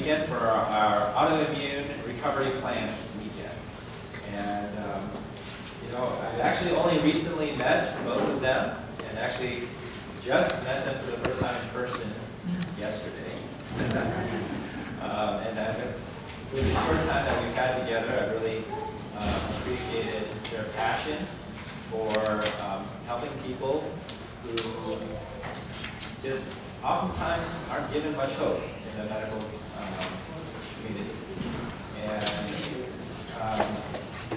weekend for our autoimmune recovery plan weekend. And I actually only recently met both of them, and actually just met them for the first time in person yesterday. And for the short time that we've had together, I really appreciated their passion for helping people who just oftentimes aren't given much hope in the medical community. And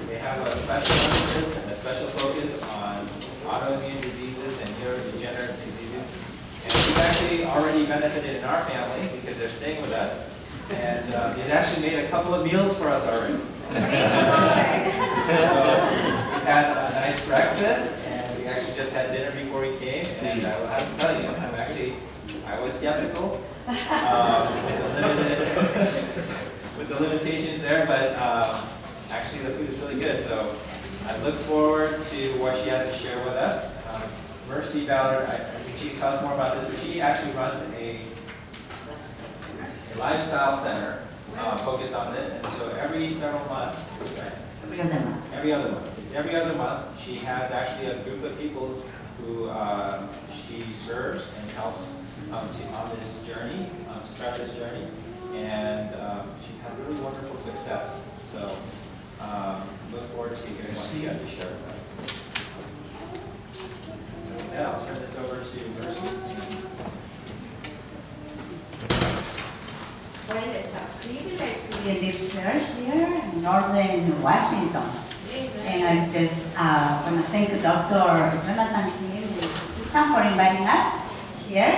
they have a special emphasis and a special focus on autoimmune diseases and neurodegenerative diseases. And we've actually already benefited in our family because they're staying with us. And they've actually made a couple of meals for us already. So we had a nice breakfast, and we actually just had dinner before we came. And I will have to tell you, I was skeptical with the limitations there, but actually the food is really good. So I look forward to what she has to share with us. Mercy Ballard, I think she can tell us more about this, but she actually runs a lifestyle center focused on this, and so every several months, every other month, she has actually a group of people who she serves and helps on this journey, to start this journey, and she's had really wonderful success. So look forward to hearing what she has to share with us. With that, I'll turn this over to Mercy. Well, it's a privilege to be in this church here in Northern Washington. And I just want to thank Dr. Jonathan Kim and Susan for inviting us here.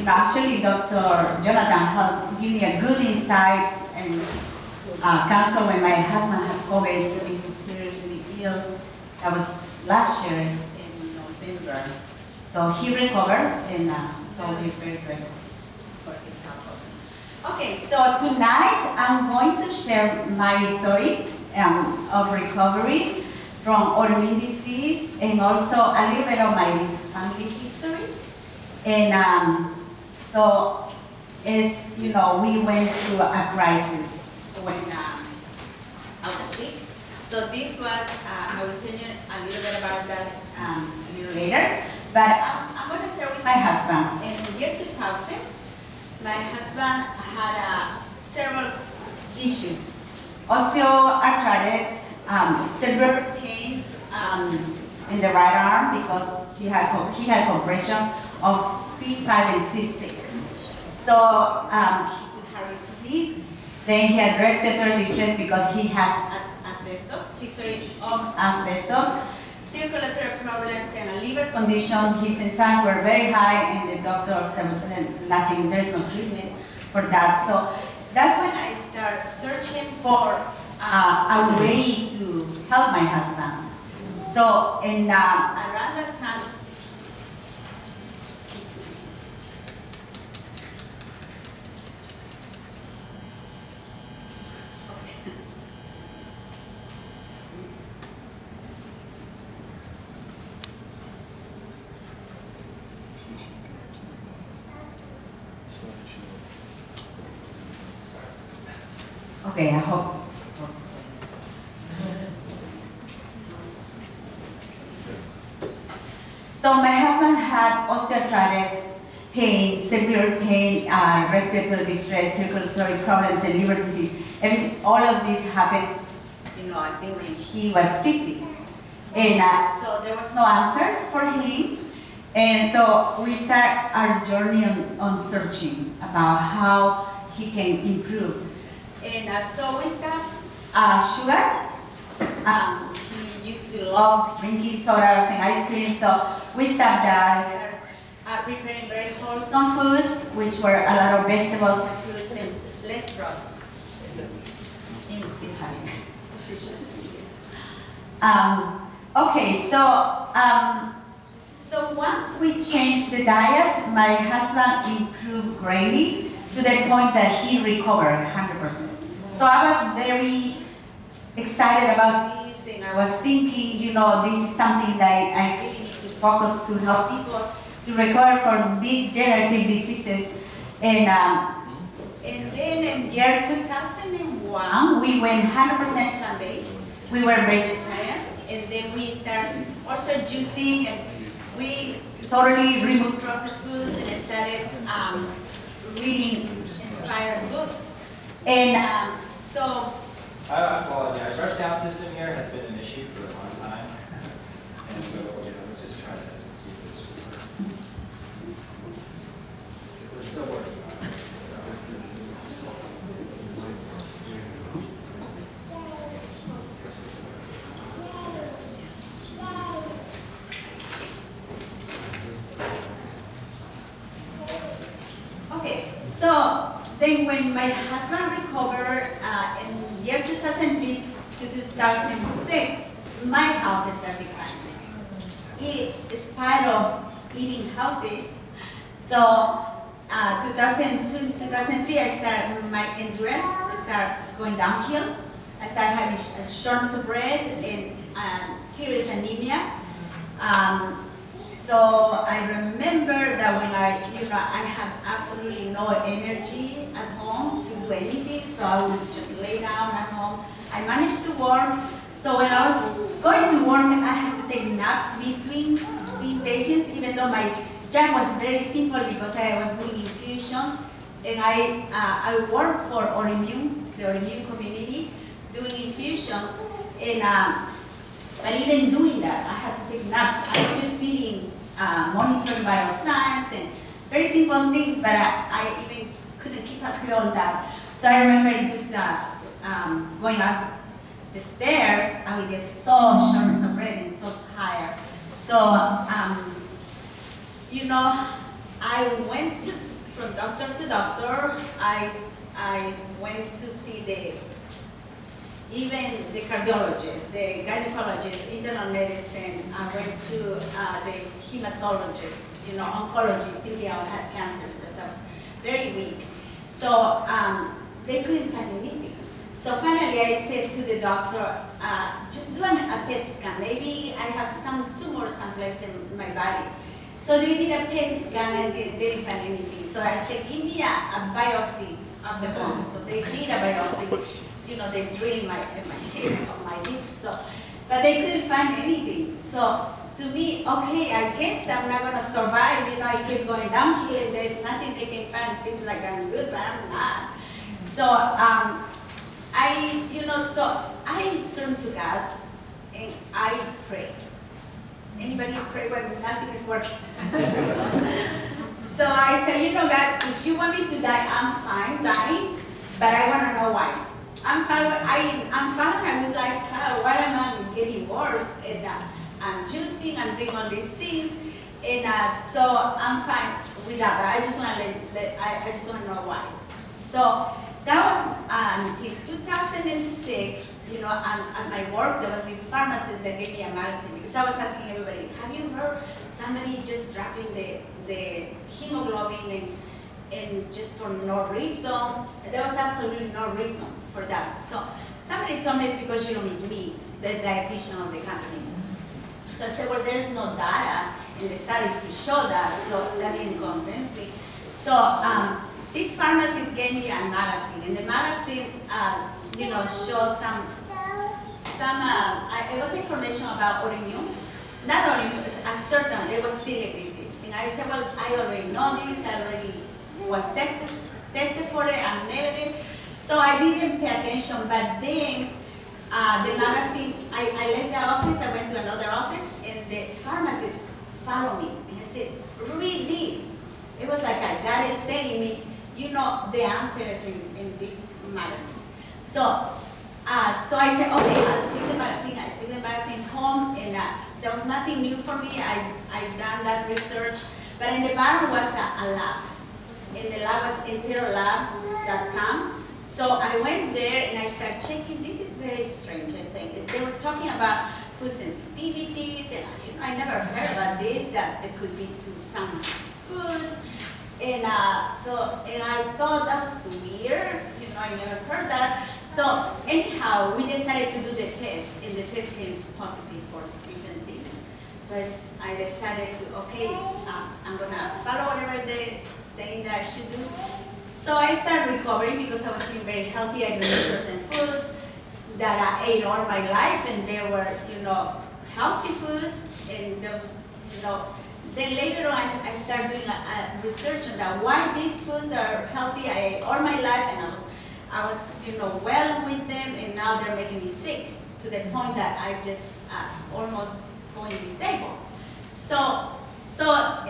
Actually, Dr. Jonathan helped give me a good insight and counsel when my husband had COVID, so he was seriously ill. That was last year in November. So he recovered, and so we're very grateful for his help. Okay, so tonight I'm going to share my story of recovery from autoimmune disease, and also a little bit of my family history. And so, as you know, we went through a crisis when I was sick. So this was, I will tell you a little bit about that a little later. But I'm going to start with my husband. In the year 2000, my husband had several issues. Osteoarthritis, severe pain in the right arm because he had compression of C5 and C6. So he could hardly sleep. Then he had respiratory distress because he has asbestos, history of asbestos, circulatory problems, and a liver condition. His enzymes were very high, and the doctor said nothing, there's no treatment for that. So that's when I started searching for a way to help my husband. So around that time, okay, I hope. So my husband had osteoarthritis, pain, severe pain, respiratory distress, circulatory problems, and liver disease. All of this happened, I think when he was 50. And so there was no answers for him. And so we start our journey on searching about how he can improve. And so we start sugar. He used to love drinking sodas and ice cream, so we stopped that. Started preparing very wholesome foods, which were a lot of vegetables and fruits and less processed. And still having delicious meals. Okay, so once we changed the diet, my husband improved greatly to the point that he recovered 100%. So I was very excited about this, and I was thinking, this is something that I really need to focus to help people to recover from these degenerative diseases. And And then in year 2001, we went 100% plant-based. We were vegetarians, and then we started also juicing, and we totally removed processed foods and started reading inspired books. And so. I apologize. Our sound system here has been an issue for a long time, and so let's just try this and see if this will work. We're still working on it. Okay, so then when my husband recovered in year 2003 to 2006, my health started declining. In spite of eating healthy, so 2002, 2003, I started my endurance started going downhill. I started having shortness of breath and serious anemia. So I remember that when I have absolutely no energy at home to do anything, so I would just lay down at home. I managed to work, so when I was going to work, I had to take naps between seeing patients, even though my job was very simple because I was doing infusions, and I worked for the autoimmune community, doing infusions, and but even doing that, I had to take naps. I was just sitting, monitoring vital signs and very simple things, but I even couldn't keep up with all that. So I remember just going up the stairs, I would get so short of breath and so tired. So, I went from doctor to doctor. I went to see even the cardiologist, the gynecologist, internal medicine. I went to the hematologist, oncology, thinking I had cancer because I was very weak. So they couldn't find anything. So finally I said to the doctor, just do a PET scan. Maybe I have some tumor someplace in my body. So they did a PET scan and they didn't find anything. So I said, give me a biopsy of the bone. So they did a biopsy. They drilled my head of my lips, but they couldn't find anything. So to me, okay, I guess I'm not gonna survive. I keep going downhill and there's nothing they can find. It seems like I'm good, but I'm not. So I turned to God and I pray. Anybody pray when nothing is working? So I said, God, if you want me to die, I'm fine dying, but I want to know why. I'm following a good lifestyle. Why am I getting worse? And I'm juicing, I'm doing all these things, and so I'm fine with that. But I just want to know why. So that was until 2006. At my work, there was this pharmacist that gave me a magazine because I was asking everybody, have you heard somebody just dropping the hemoglobin and just for no reason? There was absolutely no reason for that. So somebody told me it's because you don't eat meat, the dietitian of the company. So I said, well, there's no data in the studies to show that, so that didn't convince me. So this pharmacist gave me a magazine, and the magazine, shows it was information about autoimmune, not autoimmune, it was celiac disease. And I said, well, I already know this, I already was tested for it, I'm negative. So I didn't pay attention, but then the magazine, I left the office, I went to another office, and the pharmacist followed me, and he said, read this. It was like God is telling me, the answer is in this magazine. So I said, okay, I'll take the magazine. I took the magazine home, and there was nothing new for me. I done that research, but in the bottom was a lab. And the lab was enterolab.com. So I went there and I started checking. This is very strange, I think. They were talking about food sensitivities, and I never heard about this, that it could be to some foods. And I thought that was weird. I never heard that. So anyhow, we decided to do the test, and the test came positive for different things. So I decided to, okay, I'm gonna follow whatever they're saying that I should do. So I started recovering because I was being very healthy. I removed certain foods that I ate all my life, and they were, healthy foods, and those, Then later on, I started doing a research on that. Why these foods are healthy? I ate all my life, and I was, well with them, and now they're making me sick to the point that I just almost going disabled. So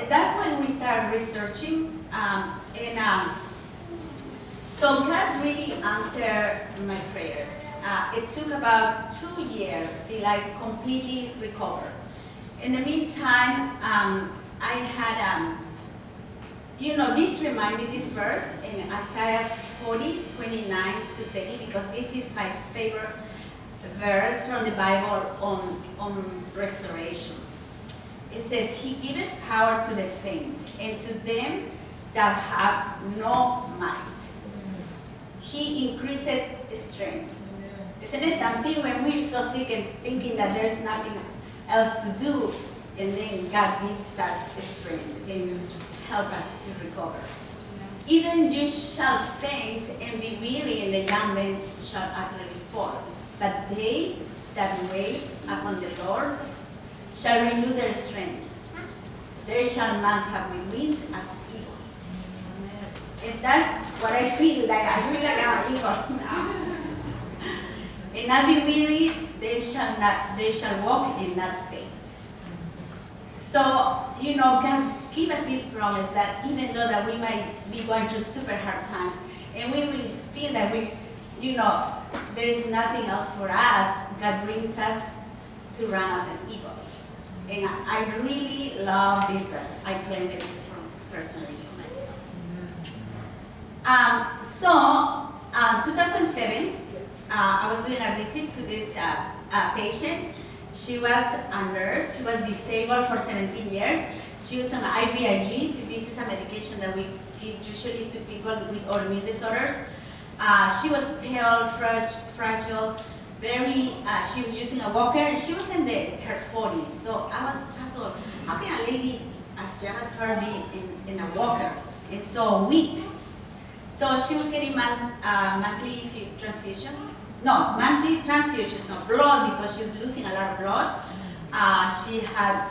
that's when we started researching, so God really answered my prayers. It took about 2 years till I completely recovered. In the meantime, I had, this remind me this verse in Isaiah 40, 29 to 30, because this is my favorite verse from the Bible on restoration. It says, He giveth power to the faint, and to them that have no might. He increaseth strength. Isn't it something when we're so sick and thinking that there's nothing else to do, and then God gives us strength and help us to recover. Even you shall faint and be weary, and the young men shall utterly fall. But they that wait upon the Lord shall renew their strength. They shall mount up with wings as eagles. And that's what I feel like. I feel like I'm an eagle now. And not be weary, they shall walk and not faint. So, God give us this promise that even though that we might be going through super hard times, and we will feel that there is nothing else for us, God brings us to run as an eagles. And I really love this verse. I claim it personally for myself. 2007, I was doing a visit to this patient. She was a nurse. She was disabled for 17 years. She was on IVIGs. This is a medication that we give usually to people with autoimmune disorders. She was pale, fragile, she was using a walker, and she was in her 40s. So I was puzzled, how can a lady as young as her be in a walker and so weak? So she was getting monthly transfusions. No, monthly transfusions of blood because she was losing a lot of blood. She had,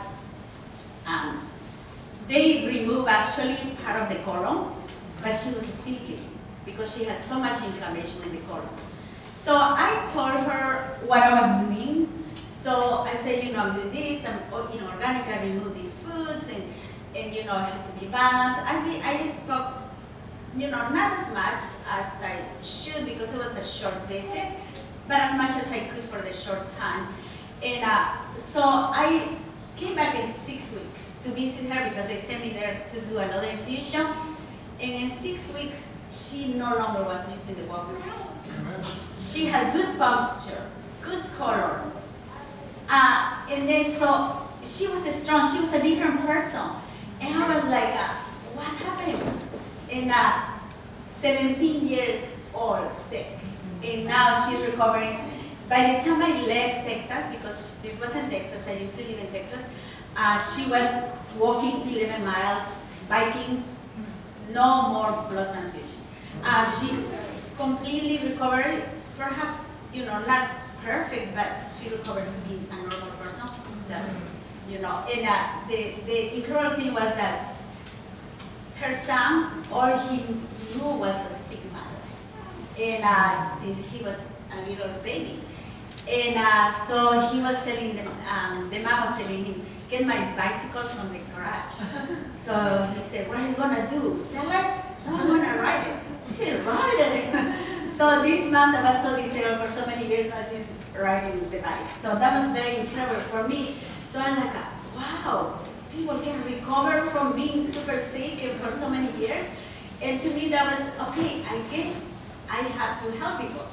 they removed actually part of the colon, but she was still bleeding because she had so much inflammation in the colon. So I told her what I was doing. So I said, I'm doing this, I'm organic, I remove these foods, and it has to be balanced. I spoke, not as much as I should because it was a short visit, but as much as I could for the short time. And so I came back in 6 weeks to visit her because they sent me there to do another infusion. And in 6 weeks, she no longer was using the walker. She had good posture, good color. And then so she was strong, she was a different person. And I was like, what happened? And 17 years old, sick. And now she's recovering. By the time I left Texas, because this wasn't Texas, I used to live in Texas, she was walking 11 miles, biking, no more blood transfusion. She completely recovered, perhaps, not perfect, but she recovered to be a normal person. And the incredible thing was that her son, all he knew was a sick mother. And since he was a little baby. And so he was telling them, the mom was telling him, get my bicycle from the garage. So he said, what are you gonna do, sell it? No, I'm gonna ride it. She said, ride it. So this mom that was so disabled for so many years, now she's riding the bike. So that was very incredible for me. So I'm like, wow, people can recover from being super sick and for so many years. And to me that was, okay, I guess I have to help people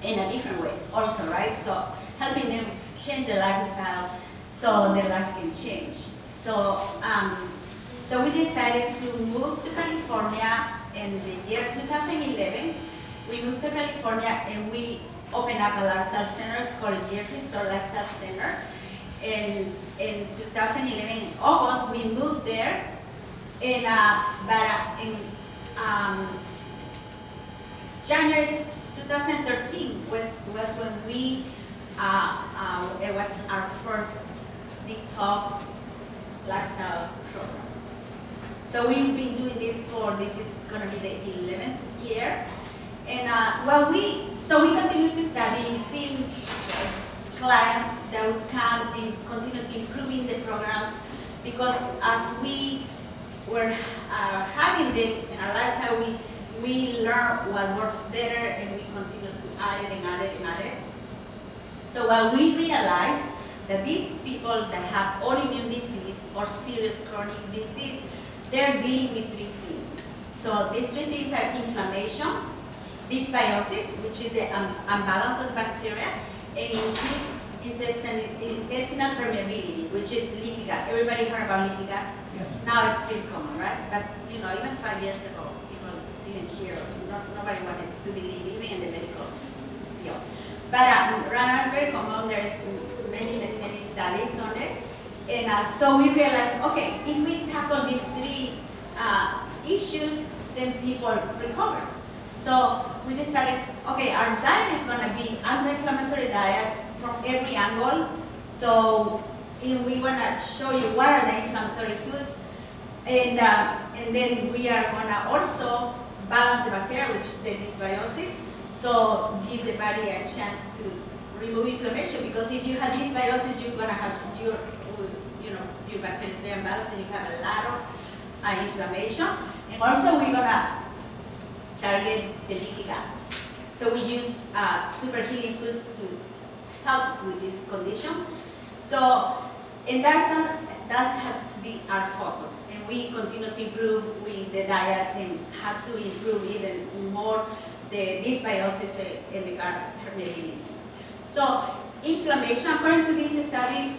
in a different way also, right? So helping them change their lifestyle so their life can change. So, so we decided to move to California in the year 2011. We moved to California and we opened up a lifestyle center. It's called Jeffrey's Store Lifestyle Center. And in 2011, in August, we moved there. And, but in January 2013 was when we, it was our first detox lifestyle program. So we've been doing this this is going to be the 11th year. And so we continue to study, seeing clients that would come and continue to improving the programs, because as we were having them in our lifestyle, we learn what works better, and we continue to add it and add it and add it. So what we realized that these people that have autoimmune disease or serious chronic disease, they're dealing with three things. So these three things are inflammation, dysbiosis, which is the imbalance of bacteria, and increased intestinal permeability, which is leaky gut. Everybody heard about leaky gut? Yeah. Now it's pretty common, right? But even 5 years ago, people didn't hear, nobody wanted to believe, even in the medical field. But right now it's very common. There's many studies on it. And so we realized, okay, if we tackle these three issues, then people recover. So we decided, okay, our diet is going to be anti-inflammatory diet from every angle. So we want to show you what are the inflammatory foods, and then we are going to also balance the bacteria, which the dysbiosis. So give the body a chance to remove inflammation, because if you have dysbiosis, you're going to have your bacteria is very imbalanced, and you have a lot of inflammation. And also we're going to target the leaky gut. So we use super healing foods to help with this condition. So, and that has to be our focus. And we continue to improve with the diet and have to improve even more the dysbiosis and the gut permeability. So inflammation, according to this study,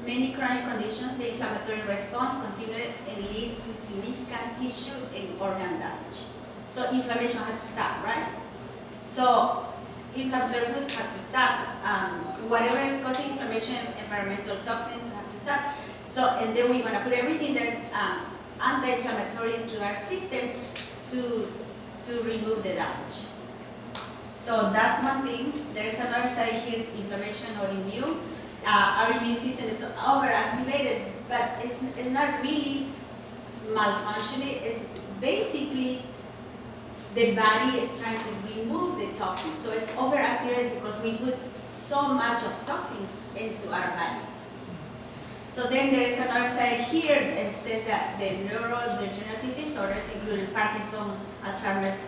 many chronic conditions, the inflammatory response continues and leads to significant tissue and organ damage. So inflammation has to stop, right? So inflammatory foods have to stop. Whatever is causing inflammation, environmental toxins have to stop. So, and then we're going to put everything that's anti-inflammatory into our system to remove the damage. So that's one thing. There's another side here, inflammation or immune. Our immune system is overactivated, but it's not really malfunctioning. It's basically the body is trying to remove the toxins. So it's overactivated because we put so much of toxins into our body. So then there is another side here that says that the neurodegenerative disorders, including Parkinson, Alzheimer's,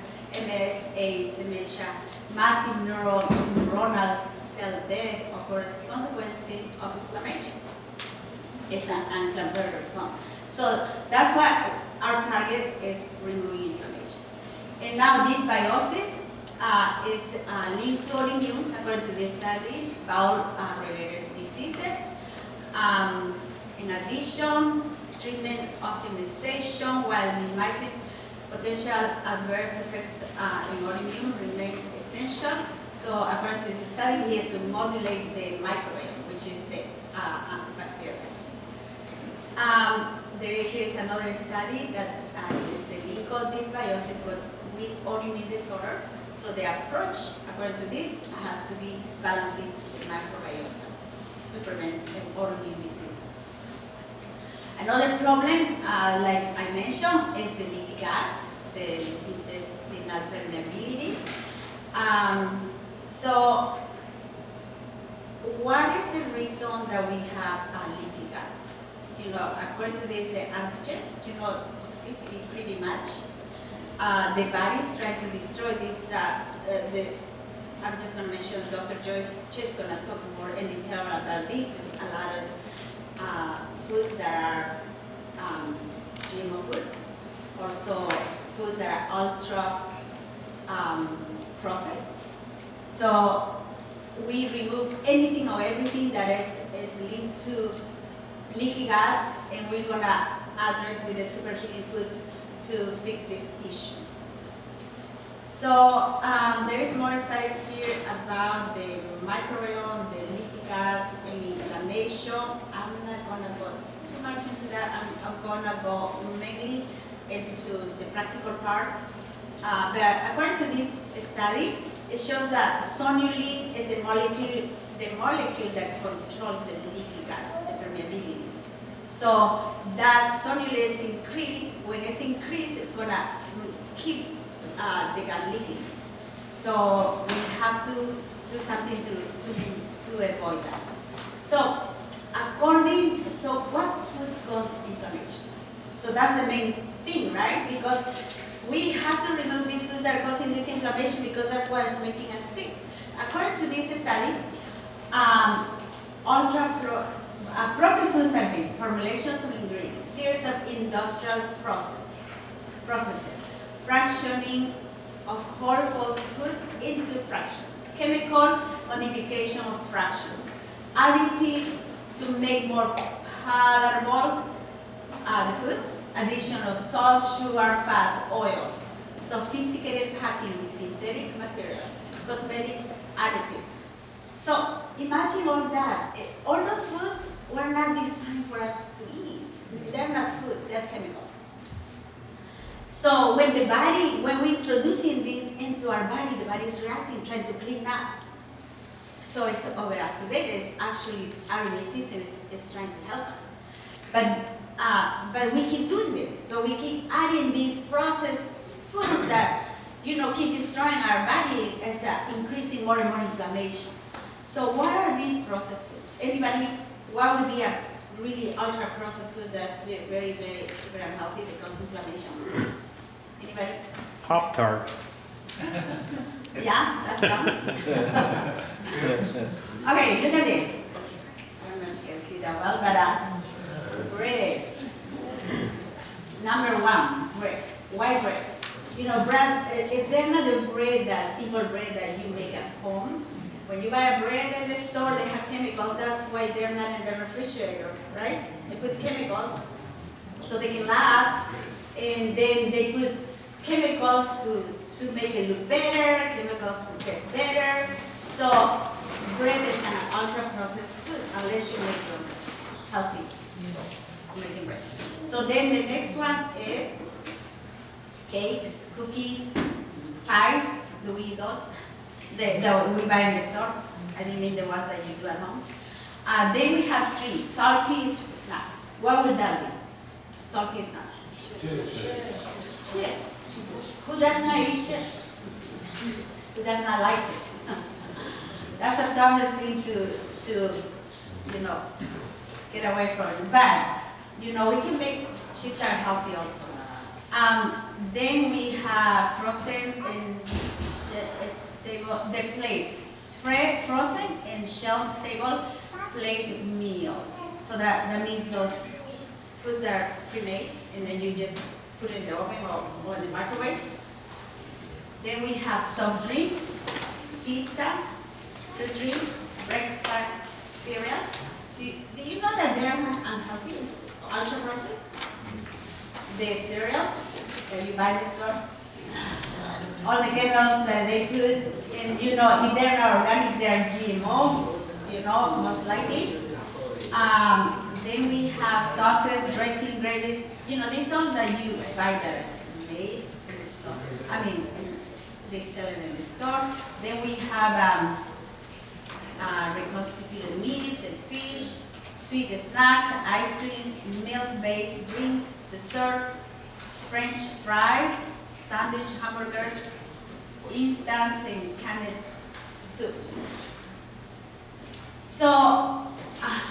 MS, AIDS, dementia, massive neuronal cell death occurs as a consequence of inflammation. It's an inflammatory response. So that's why our target is removing inflammation. And now dysbiosis is linked to autoimmune, according to this study, bowel-related diseases. In addition, treatment optimization while minimizing potential adverse effects in autoimmune remains essential. So according to this study, we have to modulate the microbiome, which is the bacteria. Here's another study that the link of dysbiosis with autoimmune disorder. So the approach, according to this, has to be balancing the microbiome to prevent autoimmune diseases. Another problem, like I mentioned, is the leaky gut, the intestinal permeability. So, what is the reason that we have a leaky gut? According to this, the antigens, toxicity pretty much. The body is trying to destroy this. I'm just going to mention Dr. Joyce Choe is going to talk more in detail about this. It's a lot of foods that are GMO foods, also foods that are ultra processed. So we remove anything or everything that is linked to leaky gut, and we're going to address with the super healing foods to fix this issue. So there is more studies here about the microbiome, the leaky gut, and inflammation. I'm not going to go too much into that. I'm going to go mainly into the practical part. But according to this study, it shows that sonulin is the molecule that controls the leaky gut, the permeability. So that sonulin is increased. When it's increased, it's gonna keep the gut leaking. So we have to do something to avoid that. So what foods cause inflammation? So that's the main thing, right? Because we have to remove these foods that are causing this inflammation because that's what is making us sick. According to this study, processed foods are these: formulations of ingredients, series of industrial processes, fractioning of whole foods into fractions, chemical modification of fractions, additives to make more palatable the foods, addition of salt, sugar, fats, oils, sophisticated packing with synthetic materials, cosmetic additives. So imagine all that. All those foods were not designed for us to eat. They're not foods, they're chemicals. So when we're introducing this into our body, the body is reacting, trying to clean up. So it's overactivated. It's actually our immune system is trying to help us. But we keep doing this. So we keep adding these processed foods that keep destroying our body as increasing more and more inflammation. So what are these processed foods? Anybody? What would be a really ultra processed food that's very, very, very super unhealthy that causes inflammation? Anybody? Pop-Tart. Yeah, that's done. Okay, look at this. I don't know if you can see that well, but breads. Number one, breads. White breads. Bread, they're not the bread, the simple bread that you make at home. When you buy a bread in the store, they have chemicals. That's why they're not in the refrigerator, right? They put chemicals so they can last, and then they put chemicals to make it look better, chemicals to taste better. So bread is an ultra-processed food unless you make them healthy, making bread. So then the next one is cakes, cookies, pies. Do we eat those? That we buy in the store. I didn't mean the ones that you do at home. Then we have three salty snacks. What would that be? Salty snacks. Chips. Who does not eat chips? Who does not like chips? That's a dumbest thing to get away from. But we can make chips are healthy also. Then we have frozen and the plates, frozen and shelf-stable plate meals. So that means those foods are pre-made, and then you just put it in the oven or in the microwave. Then we have soft drinks, pizza, fruit drinks, breakfast cereals. Do you know that they're unhealthy, ultra-processed? The cereals that you buy in the store, all the chemicals that they put, and if they're not organic, they're GMO, most likely. Then we have sauces, dressing, gravies. These all that you buy that is made in the store. They sell it in the store. Then we have reconstituted meats and fish, sweet snacks, ice creams, milk-based drinks, desserts, French fries, sandwich hamburgers, instant and canned soups. So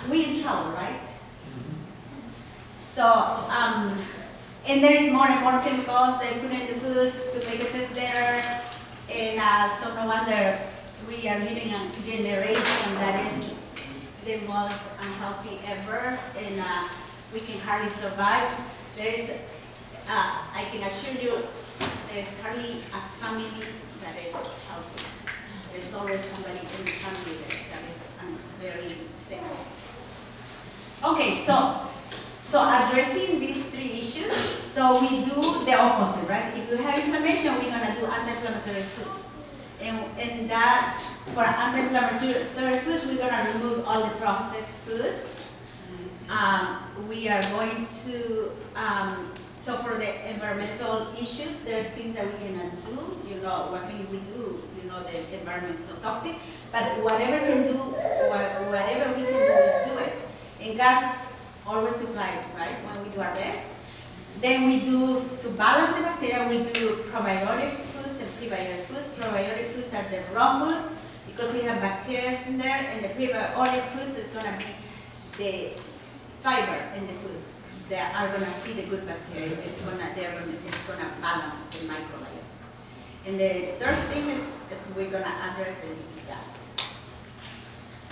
we in trouble, right? So and there's more and more chemicals they put in the foods to make it taste better, and so no wonder we are living in a generation that is the most unhealthy ever, and we can hardly survive. I can assure you, there's hardly a family that is healthy. There's always somebody in the family that is very sick. Okay, so addressing these three issues, so we do the opposite, right? If you have inflammation, we're gonna do anti-inflammatory foods. And that, for anti-inflammatory foods, we're gonna remove all the processed foods. We are going to So for the environmental issues, there's things that we cannot do. What can we do? The environment is so toxic. But whatever can do, whatever we can do it. And God always supplies, right? When we do our best. Then we do, to balance the bacteria, we do probiotic foods and prebiotic foods. Probiotic foods are the raw foods because we have bacteria in there, and the prebiotic foods is going to be the fiber in the food that are going to feed the good bacteria. It's going to balance the microbiome. And the third thing is we're going to address the leaky gut.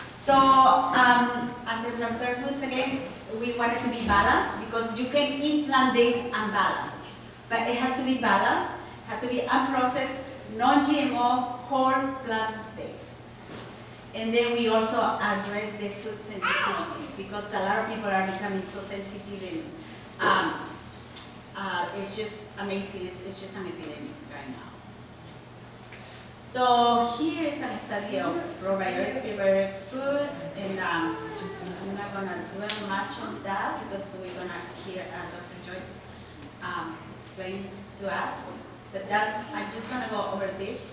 So, anti-inflammatory foods again, we want it to be balanced because you can eat plant-based and balanced. But it has to be balanced, has to be unprocessed, non-GMO, whole plant-based. And then we also address the food sensitivities because a lot of people are becoming so sensitive and it's just amazing, it's just an epidemic right now. So here is a study of probiotics, prebiotic foods, and I'm not going to dwell much on that because we're going to hear Dr. Joyce explain to us. So I'm just going to go over this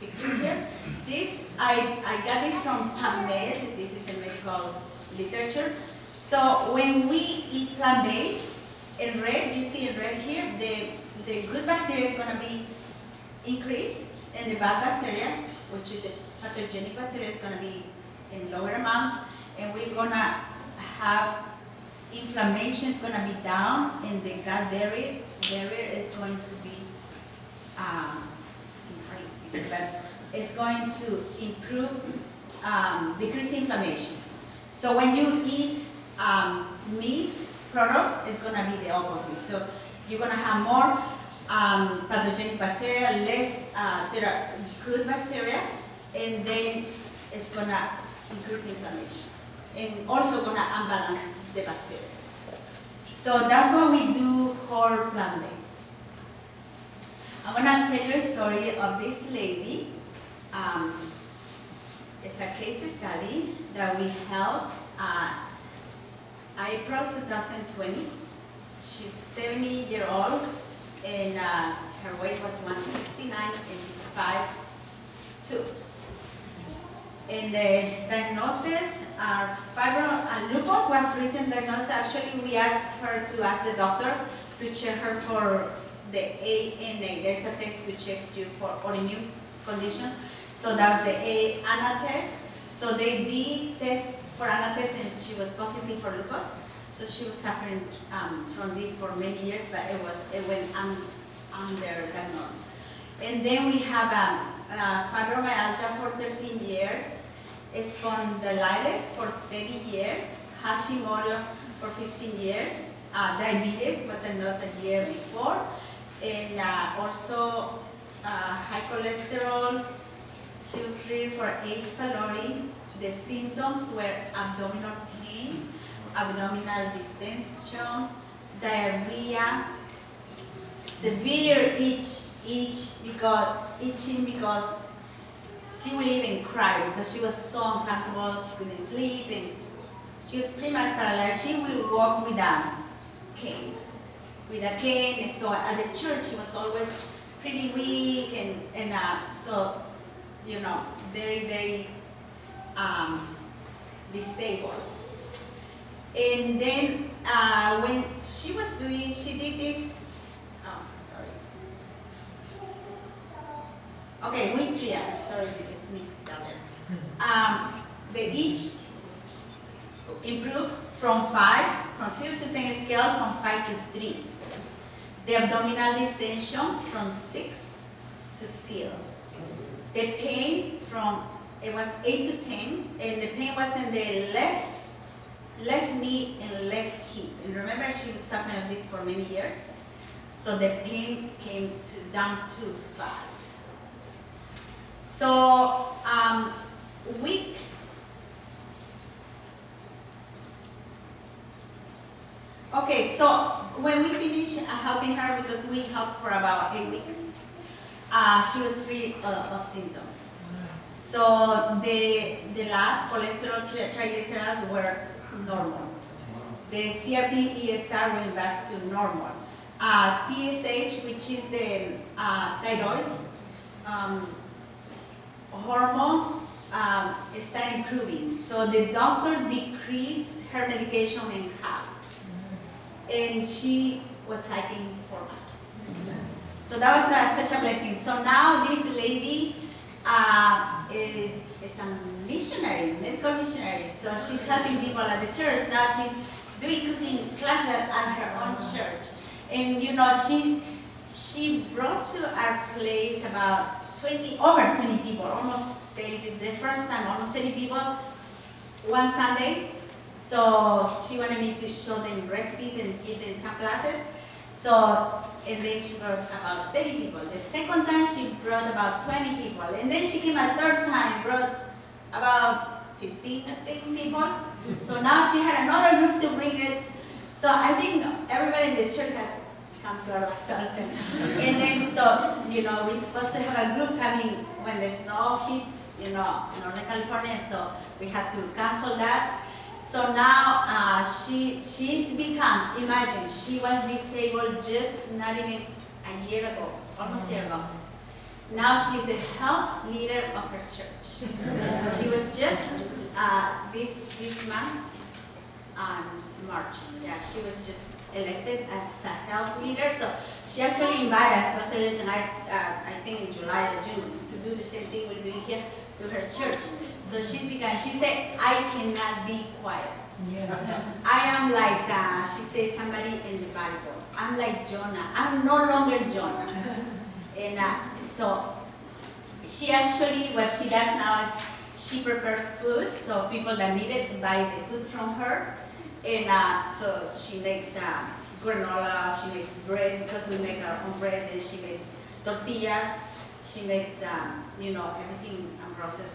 picture here. I got this from PubMed. This is a medical literature. So when we eat plant-based, in red, you see in red here, the good bacteria is going to be increased, and the bad bacteria, which is the pathogenic bacteria, is going to be in lower amounts, and we're going to have inflammation is going to be down, and the gut barrier is going to be, but it's going to improve, decrease inflammation. So when you eat meat products, it's going to be the opposite. So you're going to have more pathogenic bacteria, less there are good bacteria, and then it's going to increase inflammation and also going to unbalance the bacteria. So that's what we do whole plant-based. I want to tell you a story of this lady. It's a case study that we held April 2020. She's 70-year-old, and her weight was 169, and she's 5'2". And the diagnosis are lupus was recent diagnosis. Actually, we asked her to ask the doctor to check her for the ANA. There's a test to check you for autoimmune conditions. So that was the ANA test. So they did test for ANA test, and she was positive for lupus. So she was suffering from this for many years, but it went underdiagnosed. And then we have fibromyalgia for 13 years, spondylitis for 30 years, Hashimoto for 15 years, diabetes was diagnosed a year before, and also high cholesterol. She was treated for H. pylori. The symptoms were abdominal pain, abdominal distension, diarrhea, severe itching because she would even cry because she was so uncomfortable, she couldn't sleep, and she was pretty much paralyzed. She would walk with a cane. And so at the church she was always pretty weak and so, very, very disabled. And then when she did this, okay, with triage, sorry, because misspelled it. The itch improved from 0 to 10 scale, from 5 to 3. The abdominal distension from 6 to 0. The pain it was 8 to 10, and the pain was in the left knee and left hip. And remember, she was suffering of this for many years. So the pain came down to 5. So week. Okay, so when we finished helping her, because we helped for about 8 weeks, she was free of symptoms. So the last cholesterol triglycerides were normal. the CRP ESR went back to normal. TSH, which is the thyroid hormone, started improving. So the doctor decreased her medication in half. And she was hiking 4 months. So that was such a blessing. So now this lady is a missionary, medical missionary. So she's helping people at the church. Now she's doing cooking classes at her own church. And you know, she brought to our place about over 20 people, almost 30 people. The first time, almost 30 people, one Sunday. So she wanted me to show them recipes and give them some classes. So, and then she brought about 30 people. The second time she brought about 20 people. And then she came a third time, brought about 15, I think, people. So now she had another group to bring it. So I think everybody in the church has come to our Ballard Center. And then so, you know, we're supposed to have a group coming when the snow hits, you know, in Northern California. So we had to cancel that. So now she's become, imagine, she was disabled just not even a year ago, almost a year ago. Now she's the health leader of her church. She was just this month, March. Yeah, she was just elected as a health leader. So she actually invited us, Dr. Liz and I think in July or June, to do the same thing we're doing here to her church. So she said, I cannot be quiet. Yeah. I am like, she says, somebody in the Bible. I'm like Jonah. I'm no longer Jonah. And so she actually, what she does now is she prepares food, so people that need it buy the food from her. And so she makes granola, she makes bread, because we make our own bread, and she makes tortillas. She makes, you know, everything processed,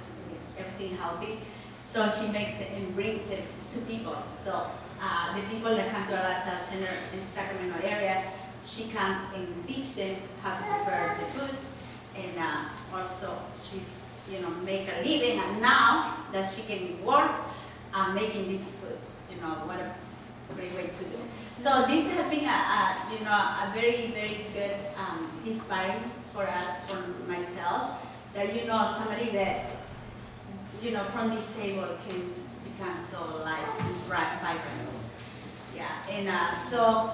everything healthy. So she makes it and brings it to people. So the people that come to our lifestyle center in Sacramento area, she comes and teach them how to prepare the foods. And also she's, you know, make a living. And now that she can work making these foods, you know, what a great way to do. So this has been you know, a very, very good, inspiring for us, for myself, that, you know, somebody that, you know, from disabled can become so alive and vibrant. Yeah, and so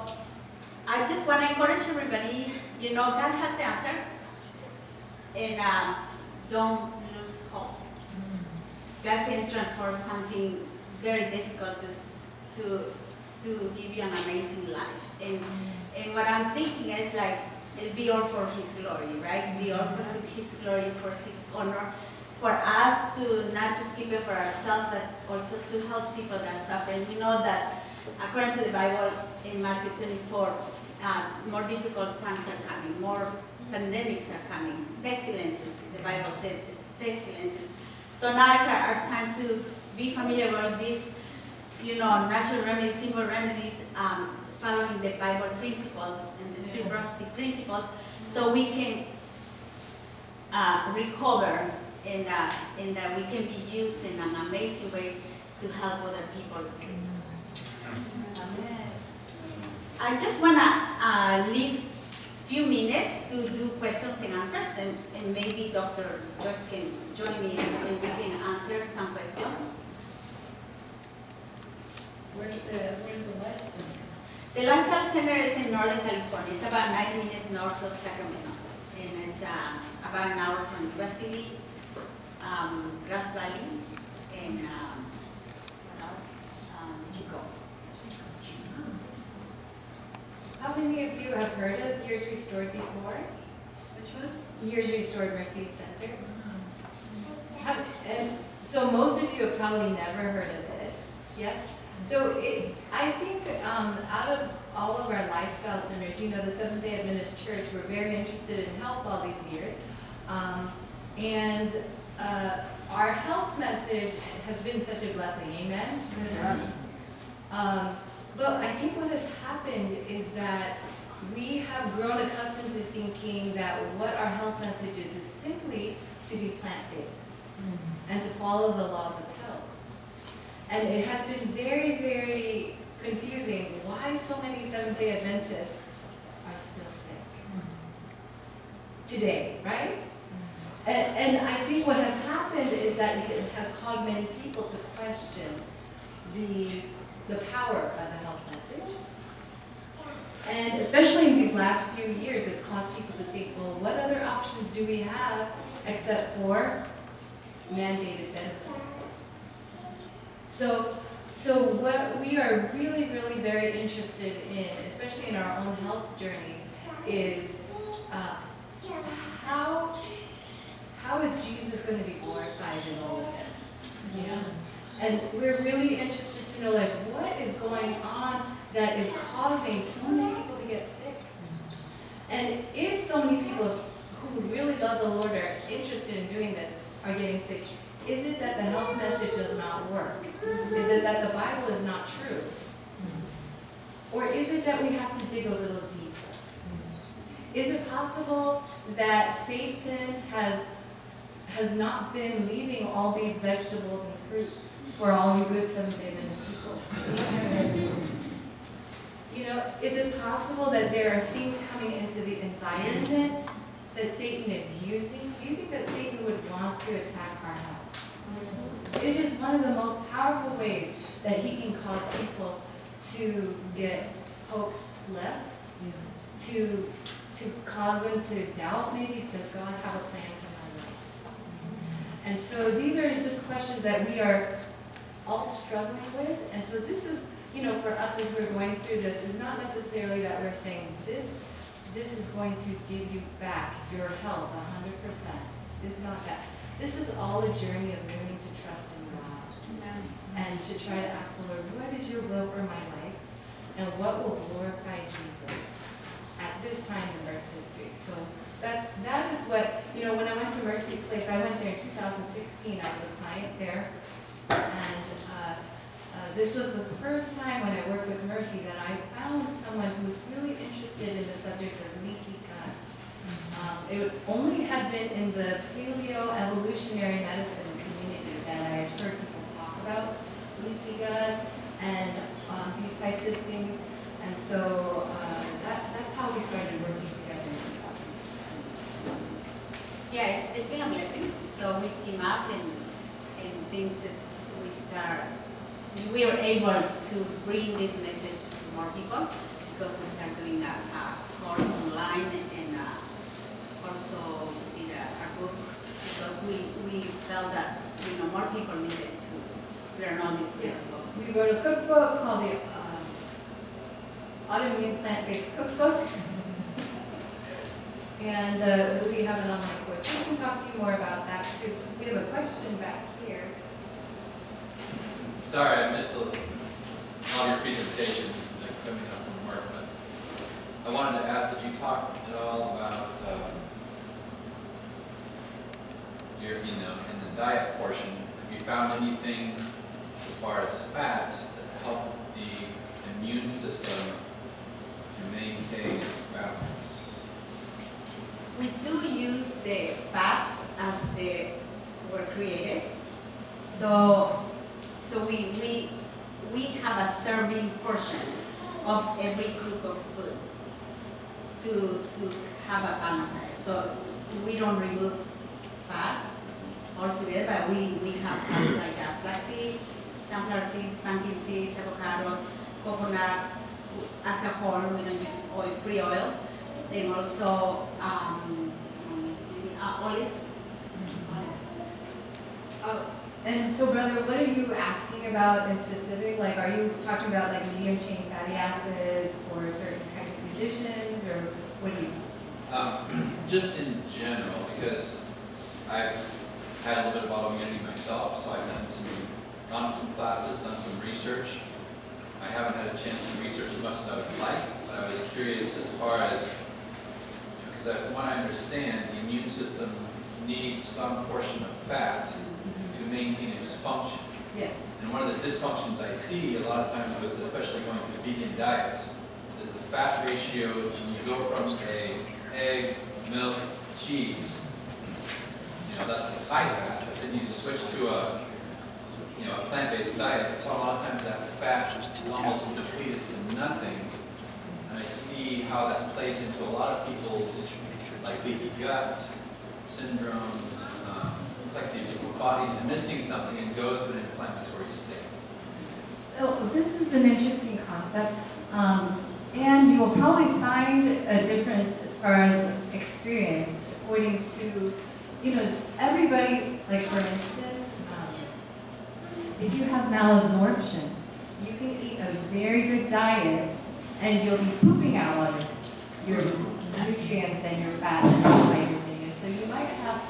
I just want to encourage everybody, you know, God has the answers, and don't lose hope. God can transform something very difficult to give you an amazing life. And what I'm thinking is like, it'll be all for His glory, right? Be all for His glory, for His honor, for us to not just keep it for ourselves, but also to help people that suffer. And we know that according to the Bible in Matthew 24, more difficult times are coming, more pandemics are coming, pestilences, the Bible said, is pestilences. So now is our time to be familiar with these, you know, natural remedies, simple remedies, following the Bible principles and the spirit prophecy principles, so we can recover and that we can be used in an amazing way to help other people too. Amen. I just want to leave a few minutes to do questions and answers, and maybe Dr. Joyce can join me and we can answer some questions. Where's the lifestyle? The Lifestyle Center is in Northern California. It's about 90 minutes north of Sacramento. And it's about an hour from Yuba City, Grass Valley, and what else? Chico. How many of you have heard of Years Restored before? Which one? Years Restored Mercy Center. And so most of you have probably never heard of it. Yes? So I think out of all of our lifestyle centers, you know, the Seventh-day Adventist Church, we're very interested in health all these years. And our health message has been such a blessing. Amen? But I think what has happened is that we have grown accustomed to thinking that what our health message is simply to be plant-based and to follow the laws of health. And it has been very, very confusing why so many Seventh-day Adventists are still sick today, right? And I think what has happened is that it has caused many people to question the power of the health message. And especially in these last few years, it's caused people to think, well, what other options do we have except for mandated medicine? So what we are really, really very interested in, especially in our own health journey, is how is Jesus going to be glorified in all of this? You know? And we're really interested to know, like, what is going on that is causing so many people to get sick? And if so many people who really love the Lord are interested in doing this are getting sick, is it that the health message does not work? Is it that the Bible is not true? Or is it that we have to dig a little deeper? Is it possible that Satan has not been leaving all these vegetables and fruits for all you good Seventh-day Adventist people? You know, is it possible that there are things coming into the environment that Satan is using? Do you think that Satan would want to attack our health? It is one of the most powerful ways that he can cause people to get hope left, to cause them to doubt maybe, does God have a plan for my life? And so these are just questions that we are all struggling with. And so this is, you know, for us as we're going through this, is not necessarily that we're saying this is going to give you back your health 100%. It's not that. This is all a journey of learning to trust in God. And to try to ask the Lord, what is your will for my life? And what will glorify Jesus at this time in Earth's history? So that is what, you know, when I went to Mercy's Place, I went there in 2016. I was a client there. And this was the first time when I worked with Mercy that I found someone who was really interested in the subject of leaky gut. It only had been in the paleo-evolutionary medicine community that I had heard people talk about leaky gut and these types of things. And so that's how we started working together in 2016. Yeah, it's been a blessing. So we team up and things is we are able to bring this message to more people because we start doing a course online and also did a book because we felt that, you know, more people needed to learn all these principles. We wrote a cookbook called the Autoimmune Plant-Based Cookbook. And we have an online course. We can talk to you more about that too. We have a question back here. Sorry, I missed all your presentations coming up from work, but I wanted to ask if you talked at all about your, you know, in the diet portion, have you found anything as far as fats that help the immune system to maintain its balance? We do use the fats as they were created. So we have a serving portion of every group of food to have a balance diet. So we don't remove fats altogether, but we have fats like flaxseed, sunflower seeds, pumpkin seeds, avocados, coconut. As a whole, we don't use oil-free oils. Then also olives. And so, brother, what are you asking about in specific? Like, are you talking about like medium-chain fatty acids for certain kinds of conditions, or what do you? Just in general, because I've had a little bit of autoimmunity myself, so I've gone to some classes, done some research. I haven't had a chance to research as much as I would like, but I was curious as far as, because from what I understand, the immune system needs some portion of fat to maintain its function. Yes. And one of the dysfunctions I see a lot of times with, especially going through vegan diets, is the fat ratio. When you go from a egg, milk, cheese, you know, that's high fat, but then you switch to a you know, a plant-based diet, so a lot of times that fat is almost depleted to nothing. And I see how that plays into a lot of people's, like, leaky gut syndromes. It's like the body's missing something and goes to an inflammatory state. So this is an interesting concept, and you will probably find a difference as far as experience according to, you know, everybody, like for instance, if you have malabsorption, you can eat a very good diet and you'll be pooping out all your nutrients and your fat and all that kind of thing. And so you might have,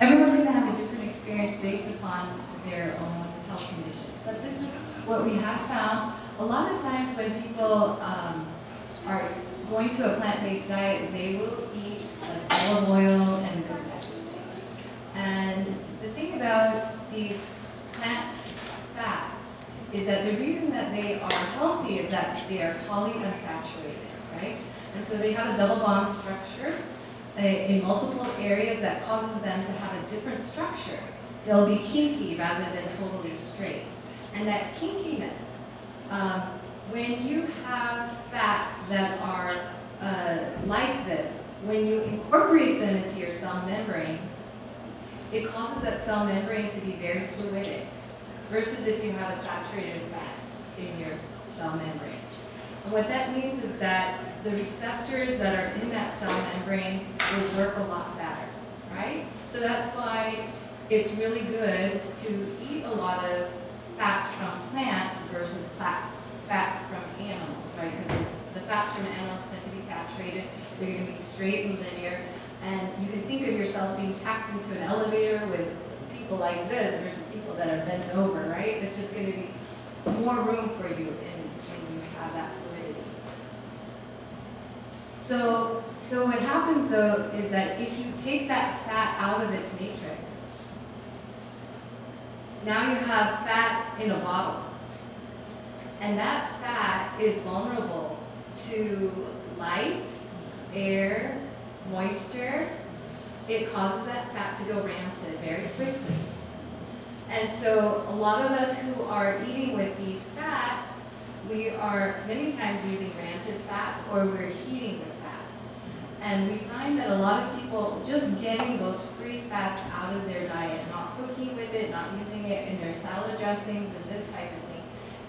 everyone's going to have a different experience based upon their own health condition. But this is what we have found. A lot of times when people are going to a plant-based diet, they will eat like olive oil and this type of thing. And the thing about these plant fats is that the reason that they are healthy is that they are polyunsaturated, right? And so they have a double bond structure in multiple areas that causes them to have a different structure. They'll be kinky rather than totally straight. And that kinkiness, when you have fats that are like this, when you incorporate them into your cell membrane, it causes that cell membrane to be very fluidic, versus if you have a saturated fat in your cell membrane. And what that means is that the receptors that are in that cell membrane will work a lot better, right? So that's why it's really good to eat a lot of fats from plants versus fats from animals, right? Because the fats from animals tend to be saturated, they're going to be straight and linear, and you can think of yourself being packed into an elevator with people like this versus people that are bent over, right? It's just going to be more room for you when you have that fluidity. So what happens though is that if you take that fat out of its matrix, now you have fat in a bottle. And that fat is vulnerable to light, air, moisture. It causes that fat to go rancid very quickly. And so a lot of us who are eating with these fats, we are many times using rancid fats or we're heating the fats. And we find that a lot of people just getting those free fats out of their diet, not cooking with it, not using it in their salad dressings and this type of thing,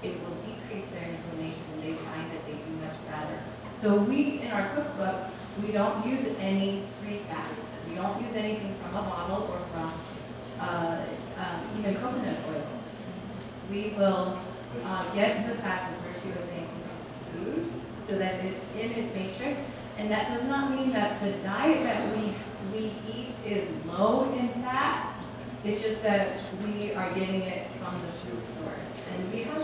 it will decrease their inflammation and they find that they do much better. So we, in our cookbook, we don't use any free fats. We don't use anything from a bottle or from even coconut oil. We will get the fats, as Mercy was saying, from food so that it's in its matrix. And that does not mean that the diet that we eat is low in fat. It's just that we are getting it from the food source. And we found,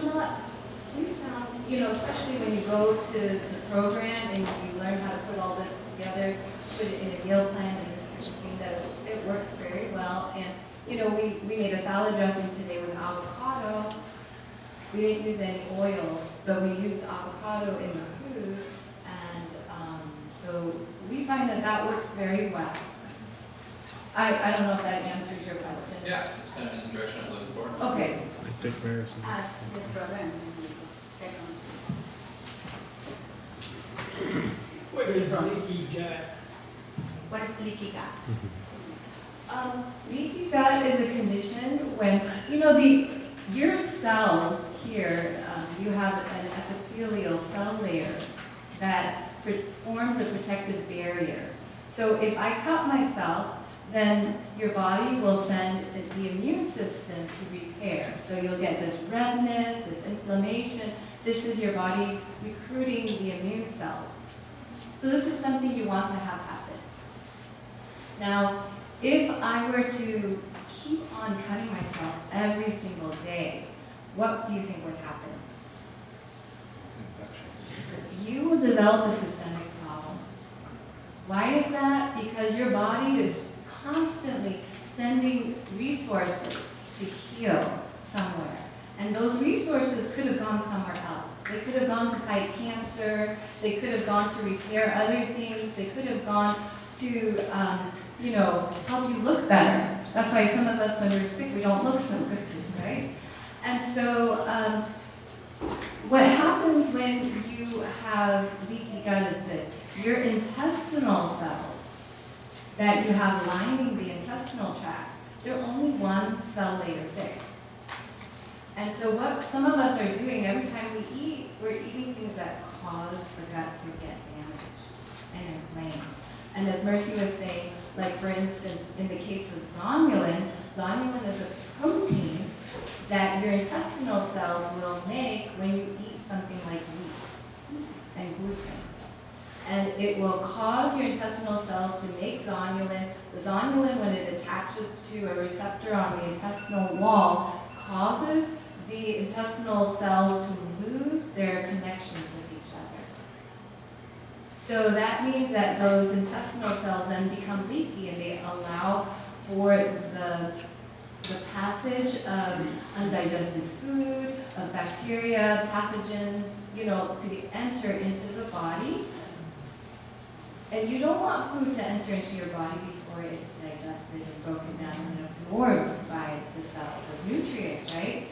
especially when you go to the program and you learn how to put all this together, put it in a meal plan and this kind of thing, that it works very well. And we made a salad dressing today with avocado. We didn't use any oil, but we used avocado in the food. So we find that works very well. I don't know if that answers your question. Yeah, it's kind of in the direction I'm looking for. Okay. Ask this brother and second. What is leaky gut? What is leaky gut? Leaky gut is a condition when, your cells here, you have an epithelial cell layer that forms a protective barrier. So if I cut myself, then your body will send the immune system to repair. So you'll get this redness, this inflammation. This is your body recruiting the immune cells. So this is something you want to have happen. Now, if I were to keep on cutting myself every single day, what do you think would happen? You will develop a systemic problem. Why is that? Because your body is constantly sending resources to heal somewhere. And those resources could have gone somewhere else. They could have gone to fight cancer. They could have gone to repair other things. They could have gone to, help you look better. That's why some of us, when we're sick, we don't look so good, right? And so what happens when you have leaky gut is this. Your intestinal cells that you have lining the intestinal tract, they're only 1 cell layer thick. And so what some of us are doing every time we eat, we're eating things that cause the gut to get damaged and inflamed. And as Mercy was saying, like for instance, in the case of zonulin, zonulin is a protein that your intestinal cells will make when you eat something like wheat and gluten. And it will cause your intestinal cells to make zonulin. The zonulin, when it attaches to a receptor on the intestinal wall, causes the intestinal cells to lose their connections with each other. So that means that those intestinal cells then become leaky and they allow for the passage of undigested food, of bacteria, pathogens, to enter into the body. And you don't want food to enter into your body before it's digested and broken down and absorbed by the cells as nutrients, right?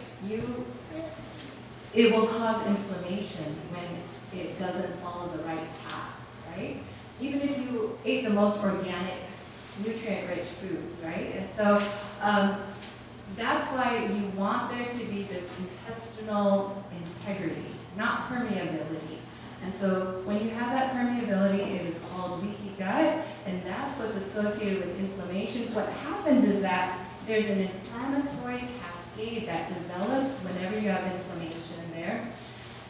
It will cause inflammation when it doesn't follow the right path, right? Even if you ate the most organic, nutrient-rich foods, right? And so that's why you want there to be this intestinal integrity, not permeability. And so when you have that permeability, it is called leaky gut, and that's what's associated with inflammation. What happens is that there's an inflammatory cascade that develops whenever you have inflammation there,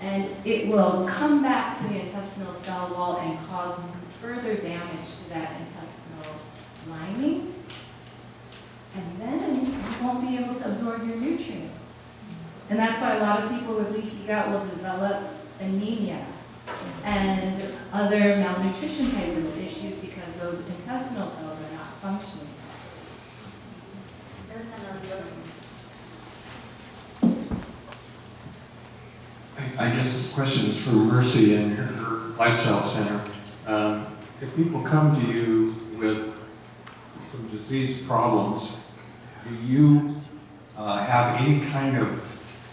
and it will come back to the intestinal cell wall and cause further damage to that intestinal lining, and then you won't be able to absorb your nutrients. And that's why a lot of people with leaky gut will develop anemia and other malnutrition type of issues because those intestinal cells are not functioning. There's another I guess this question is for Mercy and her lifestyle center. If people come to you with some disease problems, do you have any kind of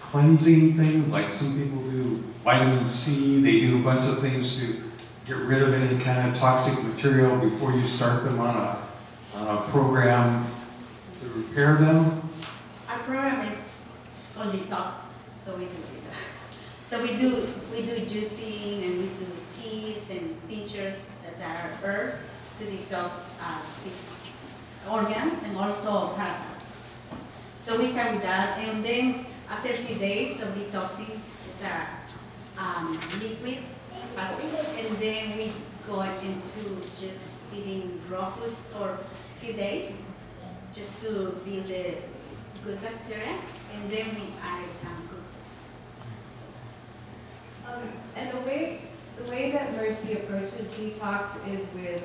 cleansing thing? Like some people do vitamin C, they do a bunch of things to get rid of any kind of toxic material before you start them on a program to repair them? Our program is called detox, so we do detox. So we do juicing and we do teas and tinctures that are herbs to detox the organs and also parasites. So we start with that, and then after a few days of detoxing, it's a liquid fasting, and then we go into just eating raw foods for a few days, just to build the good bacteria, and then we add some good foods. And the way that Mercy approaches detox is with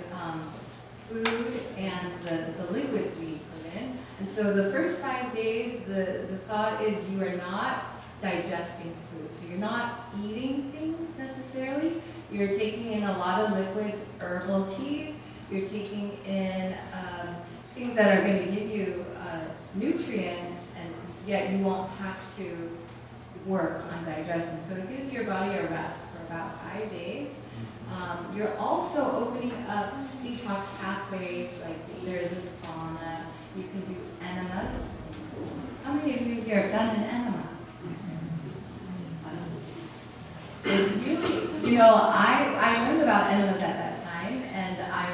food and the liquids we put in. And so the first 5 days, the thought is you are not digesting food. So you're not eating things necessarily. You're taking in a lot of liquids, herbal teas. You're taking in things that are going to give you nutrients, and yet you won't have to work on digestion. So it gives your body a rest for about 5 days. You're also opening up detox pathways, like there is a sauna. You can do enemas. How many of you here have done an enema? It's really, I learned about enemas at that time, and I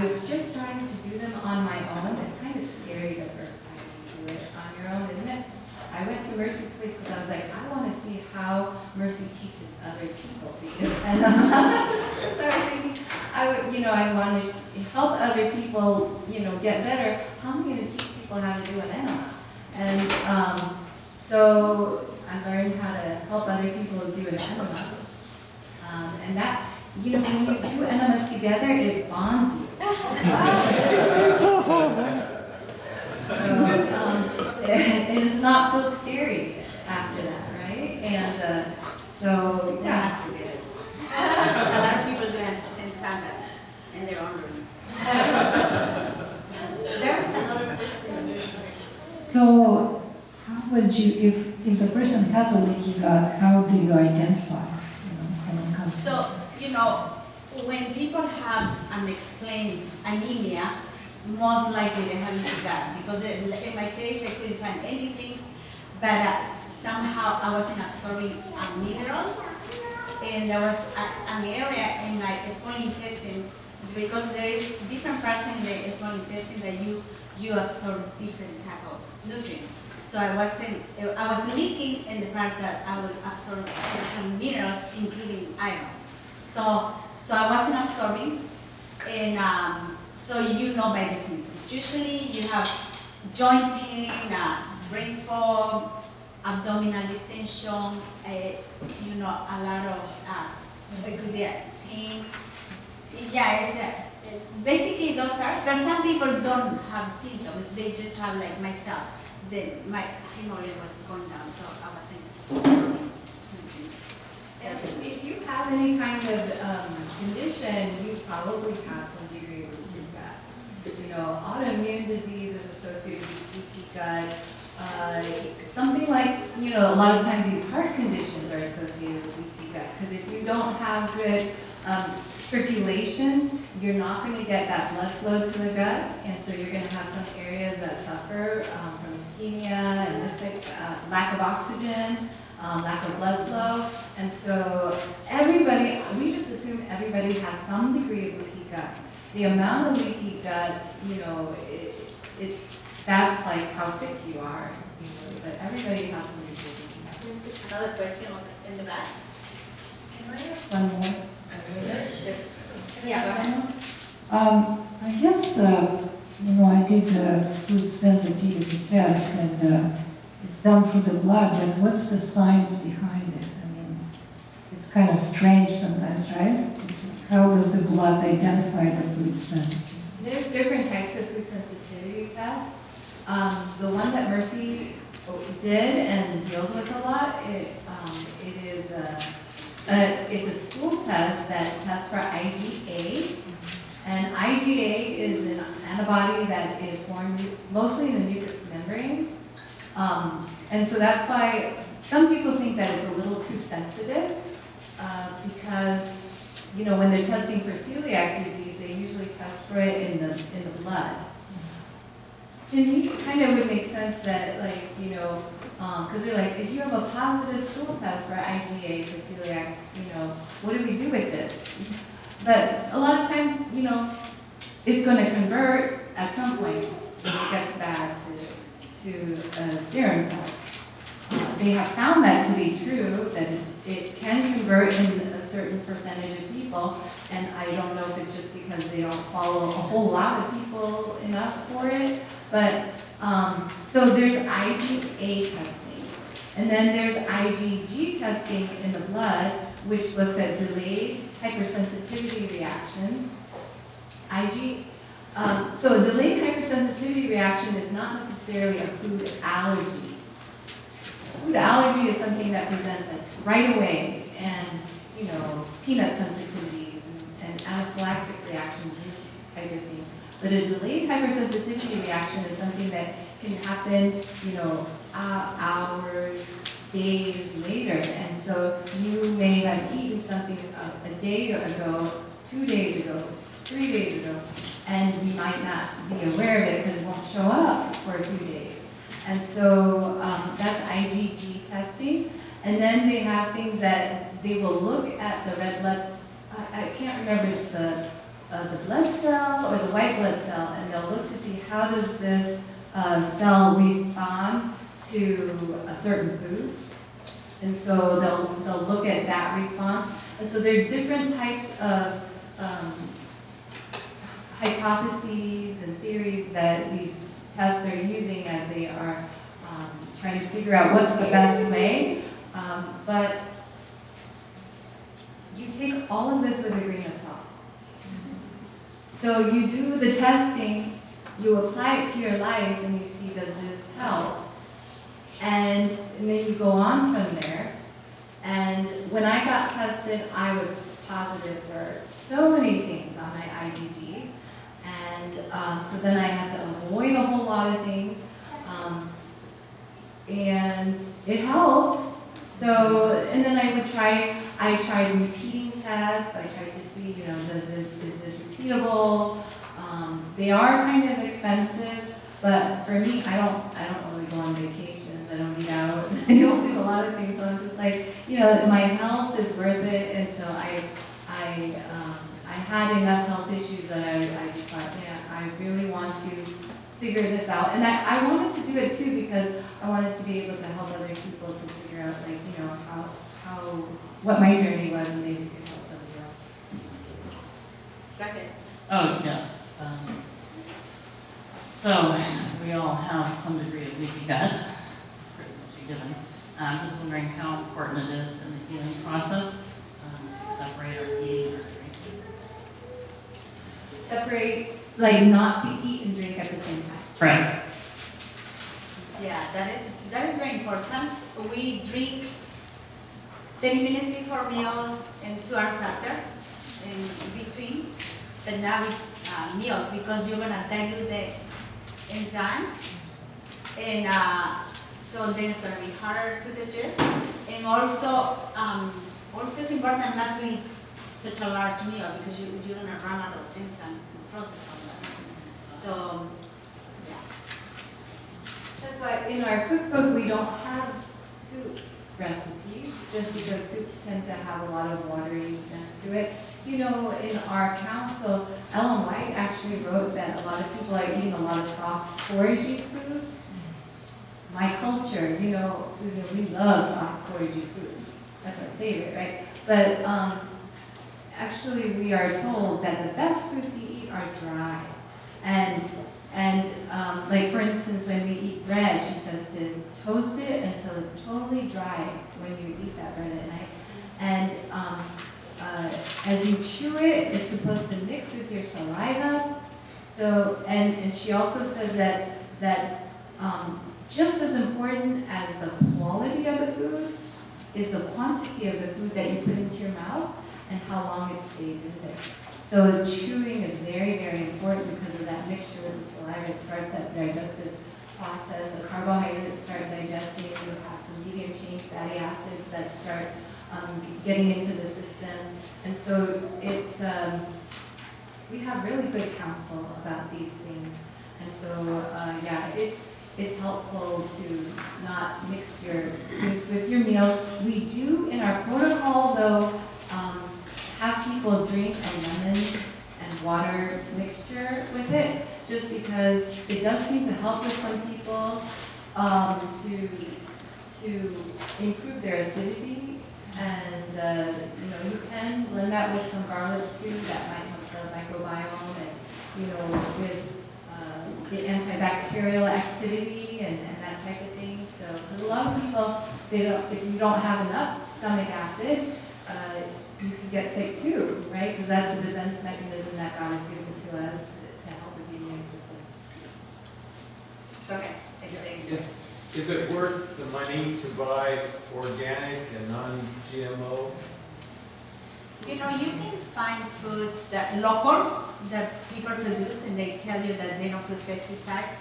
was just starting to do them on my own. It's kind of scary the first time you do it on your own, isn't it? I went to Mercy's place because I was like, I want to see how Mercy teaches other people to do enemas. So I was thinking, I want to help other people, get better. How am I going to teach people how to do an enema? And so I learned how to help other people do an enema. And that, when you do enemas together, it bonds you. It is not so scary after that, right? And so, yeah. A lot of people do it at the same time, but in their own rooms. So there was another question. So, how would you, if if the person has a leaky gut, how do you identify? Someone comes to So, when people have unexplained anemia, most likely they have leaky gut, because in my case, I couldn't find anything, but somehow I wasn't absorbing minerals, and there was an area in my small intestine, because there is different parts in the small intestine that you absorb different type of nutrients. So I was leaking in the part that I would absorb certain minerals, including iron. So I wasn't absorbing, and so by the symptoms. Usually you have joint pain, brain fog, abdominal distension, a lot of pain. Yeah, basically those are, but some people don't have symptoms. They just have, like myself, my hemoglobin was going down, so I wasn't absorbing nutrients. And if you have any kind of condition, you probably have some degree of leaky gut. Autoimmune disease is associated with leaky gut. Something like, a lot of times these heart conditions are associated with leaky gut, because if you don't have good circulation, you're not going to get that blood flow to the gut, and so you're going to have some areas that suffer from ischemia and lack of oxygen, lack of blood flow, and so we just assume everybody has some degree of leaky gut. The amount of leaky gut, that's like how sick you are, but everybody has some degree of leaky gut. There's another question in the back. one more. Yeah. I guess, I did the food sensitivity test, and it's done through the blood, but what's the science behind it? I mean, it's kind of strange sometimes, right? How does the blood identify the food sensitivity? There's different types of food sensitivity tests. The one that Mercy did and deals with a lot, it's a stool test that tests for IgA, and IgA is an antibody that is formed mostly in the mucous membrane, and so that's why some people think that it's a little too sensitive, because when they're testing for celiac disease, they usually test for it in the blood. To me, it kind of would make sense that, because they're like, if you have a positive stool test for IgA for celiac, what do we do with this? But a lot of times, it's going to convert at some point when it gets back to a serum test. They have found that to be true, that it can convert in a certain percentage of people, and I don't know if it's just because they don't follow a whole lot of people enough for it, but so there's IgA testing, and then there's IgG testing in the blood, which looks at delayed hypersensitivity reactions. So a delayed hypersensitivity reaction is not necessarily a food allergy. Food allergy is something that presents right away, and peanut sensitivities and anaphylactic reactions, this type of thing. But a delayed hypersensitivity reaction is something that can happen, hours, days later. And so you may have eaten something a day ago, 2 days ago, 3 days ago, and you might not be aware of it because it won't show up for a few days. And so that's IgG testing. And then they have things that they will look at the red blood, I can't remember if it's the blood cell or the white blood cell, and they'll look to see how does this cell respond to a certain foods. And so they'll look at that response. And so there are different types of hypotheses and theories that these tests are using as they are trying to figure out what's the best way. But you take all of this with a grain of salt. So you do the testing, you apply it to your life, and you see, does this help? And then you go on from there. And when I got tested, I was positive for so many things on my IgG. And so then I had to avoid a whole lot of things. And it helped. So, and then I tried repeating tests. I tried to see, you know, is this repeatable? They are kind of expensive, but for me, I don't really go on vacation. I don't eat out. I don't do a lot of things. So I'm just like, you know, my health is worth it. And so I had enough health issues that I just thought, yeah, I really want to figure this out. And I wanted to do it too because I wanted to be able to help other people to figure out, like, you know, what my journey was, and maybe we could help somebody else. Go ahead. Oh, yes. So we all have some degree of leaky gut, pretty much a given. I'm just wondering how important it is in the healing process to separate our eating or drinking. Separate, like not to eat and drink at the same time. Right. Yeah, that is very important. We drink 10 minutes before meals and 2 hours after, in between, but not with meals because you're gonna dilute the enzymes, and so then it's gonna be harder to digest. And also it's important not to eat such a large meal because you're gonna run out of enzymes to process all that. So, yeah. That's why in our cookbook we don't have soup recipes, just because soups tend to have a lot of wateriness to it. You know, in our council, Ellen White actually wrote that a lot of people are eating a lot of soft, foragey foods. My culture, you know, we love soft, foragey foods. That's our favorite, right? But actually, we are told that the best foods to eat are dry. And like for instance, when we eat bread, she says to toast it until it's totally dry when you eat that bread at night. And as you chew it, it's supposed to mix with your saliva. So, and she also says that just as important as the quality of the food is the quantity of the food that you put into your mouth and how long it stays in there. So chewing is very, very important because of that mixture with the saliva. It starts that digestive process. The carbohydrates start digesting. You have some medium chain fatty acids that start getting into the system. And so it's, we have really good counsel about these things. And so, yeah, it's helpful to not mix your drinks with your meals. We do, in our protocol, though, have people drink a lemon and water mixture with it, just because it does seem to help with some people to improve their acidity. And you know, you can blend that with some garlic too. That might help the microbiome, and you know, with the antibacterial activity and that type of thing. So, because a lot of people, if you don't have enough stomach acid, you can get sick too, right? Because that's a defense mechanism that God has given to us to help with the immune system. Okay. Is it worth the money to buy organic and non-GMO? You know, you can find foods that local that people produce and they tell you that they don't put pesticides,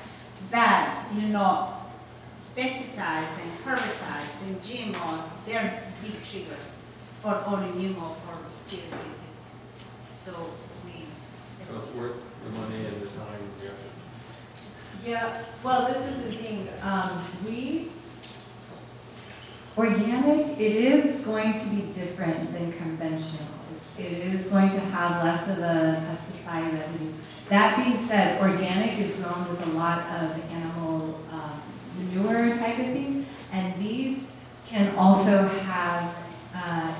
but you know, pesticides and herbicides and GMOs, they're big triggers for autoimmune or for serious diseases. So So it's worth the money and the time. Yeah, well, this is the thing. Organic, it is going to be different than conventional. It is going to have less of a pesticide residue. That being said, organic is grown with a lot of animal manure type of things, and these can also have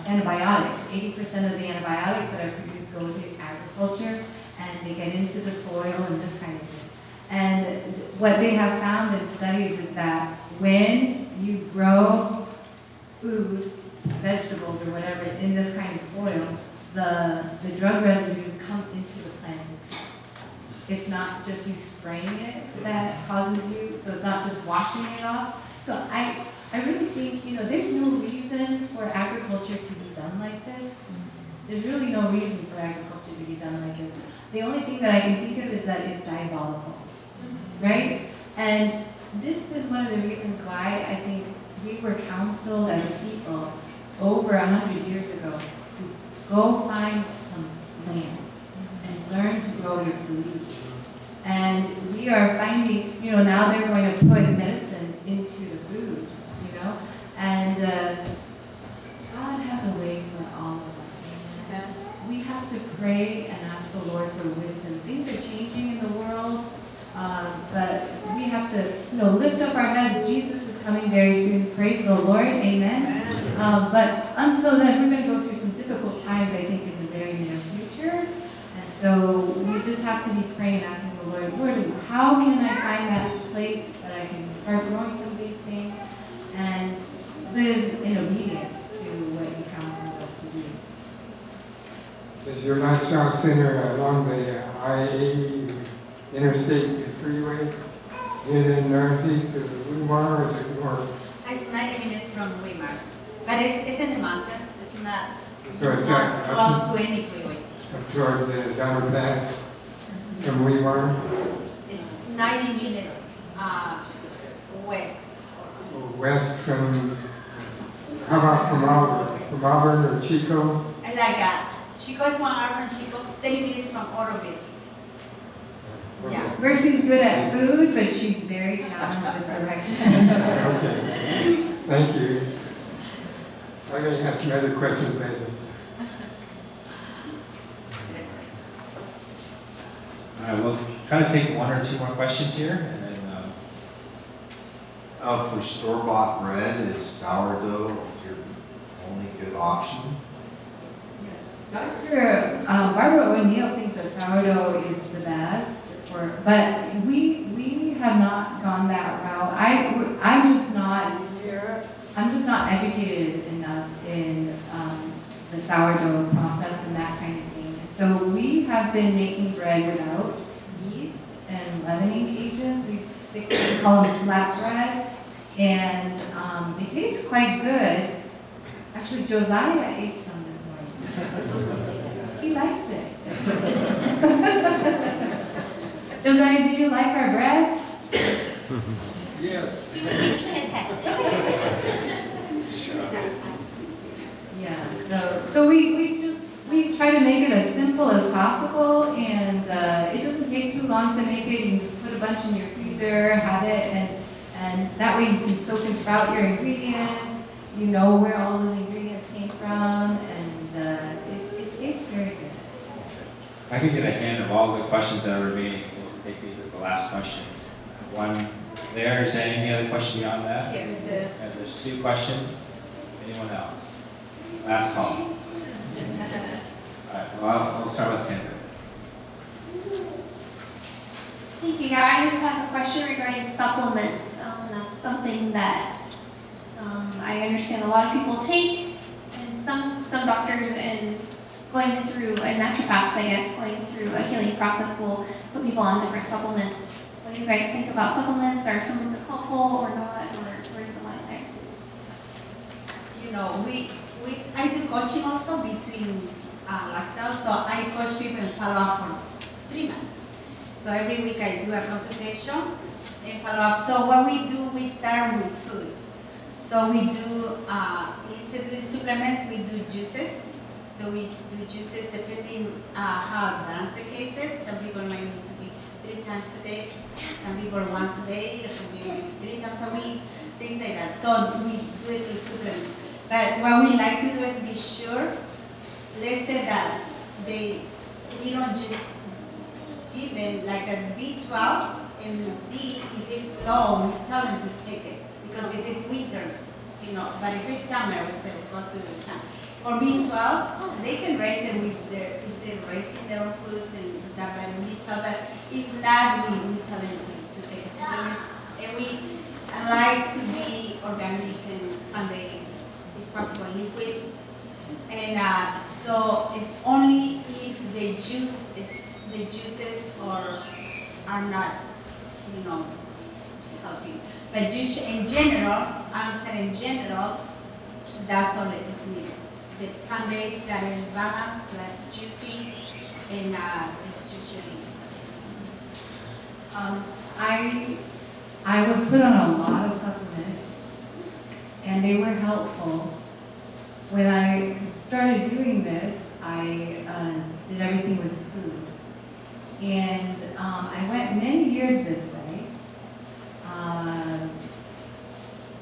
antibiotics. 80% of the antibiotics that are produced go into agriculture, and they get into the soil and this kind of thing. And what they have found in studies is that when you grow food, vegetables or whatever in this kind of soil, the drug residues come into the plant itself. It's not just you spraying it that causes you, so it's not just washing it off. So I really think, you know, there's no reason for agriculture to be done like this. There's really no reason for agriculture to be done like this. The only thing that I can think of is that it's diabolical, right? And this is one of the reasons why I think we were counseled as a people over 100 years ago to go find some land and learn to grow your food. And we are finding, now they're going to put medicine into the food, and God has a way for all of us. Amen. We have to pray and ask the Lord for wisdom. Things are changing in the world, but we have to, lift up our heads. Jesus is coming very soon. Praise the Lord. Amen. But until then, we're going to go through some difficult times, I think, in the very near future. And so we just have to be praying and asking the Lord, how can I find that place that I can start growing some of these things and live in obedience to what you counsel us to do? Is your lifestyle center along the I-80 interstate freeway near the northeast of Weimar, or is it more? It's 90 minutes from Weimar, but it's in the mountains. It's not, So it's not close to any freeway. up toward the Donner Pass from Weimar? It's 90 minutes west. West from, how about from Auburn? From Auburn or Chico? Like Chico is 1 hour from Chico, 30 minutes from Oroville. Yeah. Mercy's good at food, but she's very challenged with direction. Okay, thank you. I may have some other questions later. All right, we'll try to take 1 or 2 more questions here, and then, For store-bought bread, is sourdough your only good option? Dr. Barbara O'Neill thinks that sourdough is the best, but we have not gone that route. I'm just not educated enough in the sourdough process and that kind of thing. So we have been making bread without yeast and leavening agents. We call them flatbread, and they taste quite good. Actually, Josiah ate some this morning. He liked it. Josiah, did you like our bread? Yes. Yeah. So we try to make it as simple as possible, and it doesn't take too long to make it. You can just put a bunch in your freezer, have it, and that way you can soak and sprout your ingredients. You know where all those ingredients came from, and it tastes very good. I can get a hand of all the questions that are remaining. We'll take these as the last questions. One there. Is there any other question beyond that? Here, too. And there's 2 questions. Anyone else? Last call. All right, well, we'll start with Kendra. Thank you. Yeah, I just have a question regarding supplements. That's something that I understand a lot of people take, and some doctors and going through, and naturopaths, I guess, going through a healing process will put people on different supplements. What do you guys think about supplements? Are some of them helpful or not, or where's the line there? I do coaching also between lifestyle, so I coach people and follow up for 3 months. So every week I do a consultation and follow up. So what we do, we start with foods. So we do, instead of supplements, we do juices. So we do juices depending how advanced the case is. Some people might need to be 3 times a day, some people once a day, some people maybe 3 times a week, things like that. So we do it through supplements. But what we like to do is be sure, let's say that we don't just give them like a B12 and D, if it's low, we tell them to take it. Because if it's winter, but if it's summer, we say go to the sun. For B12, they can raise it with if they're raising their fruits and that vitamin B12, but if not, we tell them to take a supplement. And we like to be organic and plant-based, if possible liquid. And so it's only if the juices are not, healthy. But in general, that's all it is needed. The plant-based that is balanced plus juicy, and it's usually. I was put on a lot of supplements, and they were helpful. When I started doing this, I did everything with food. And I went many years this way.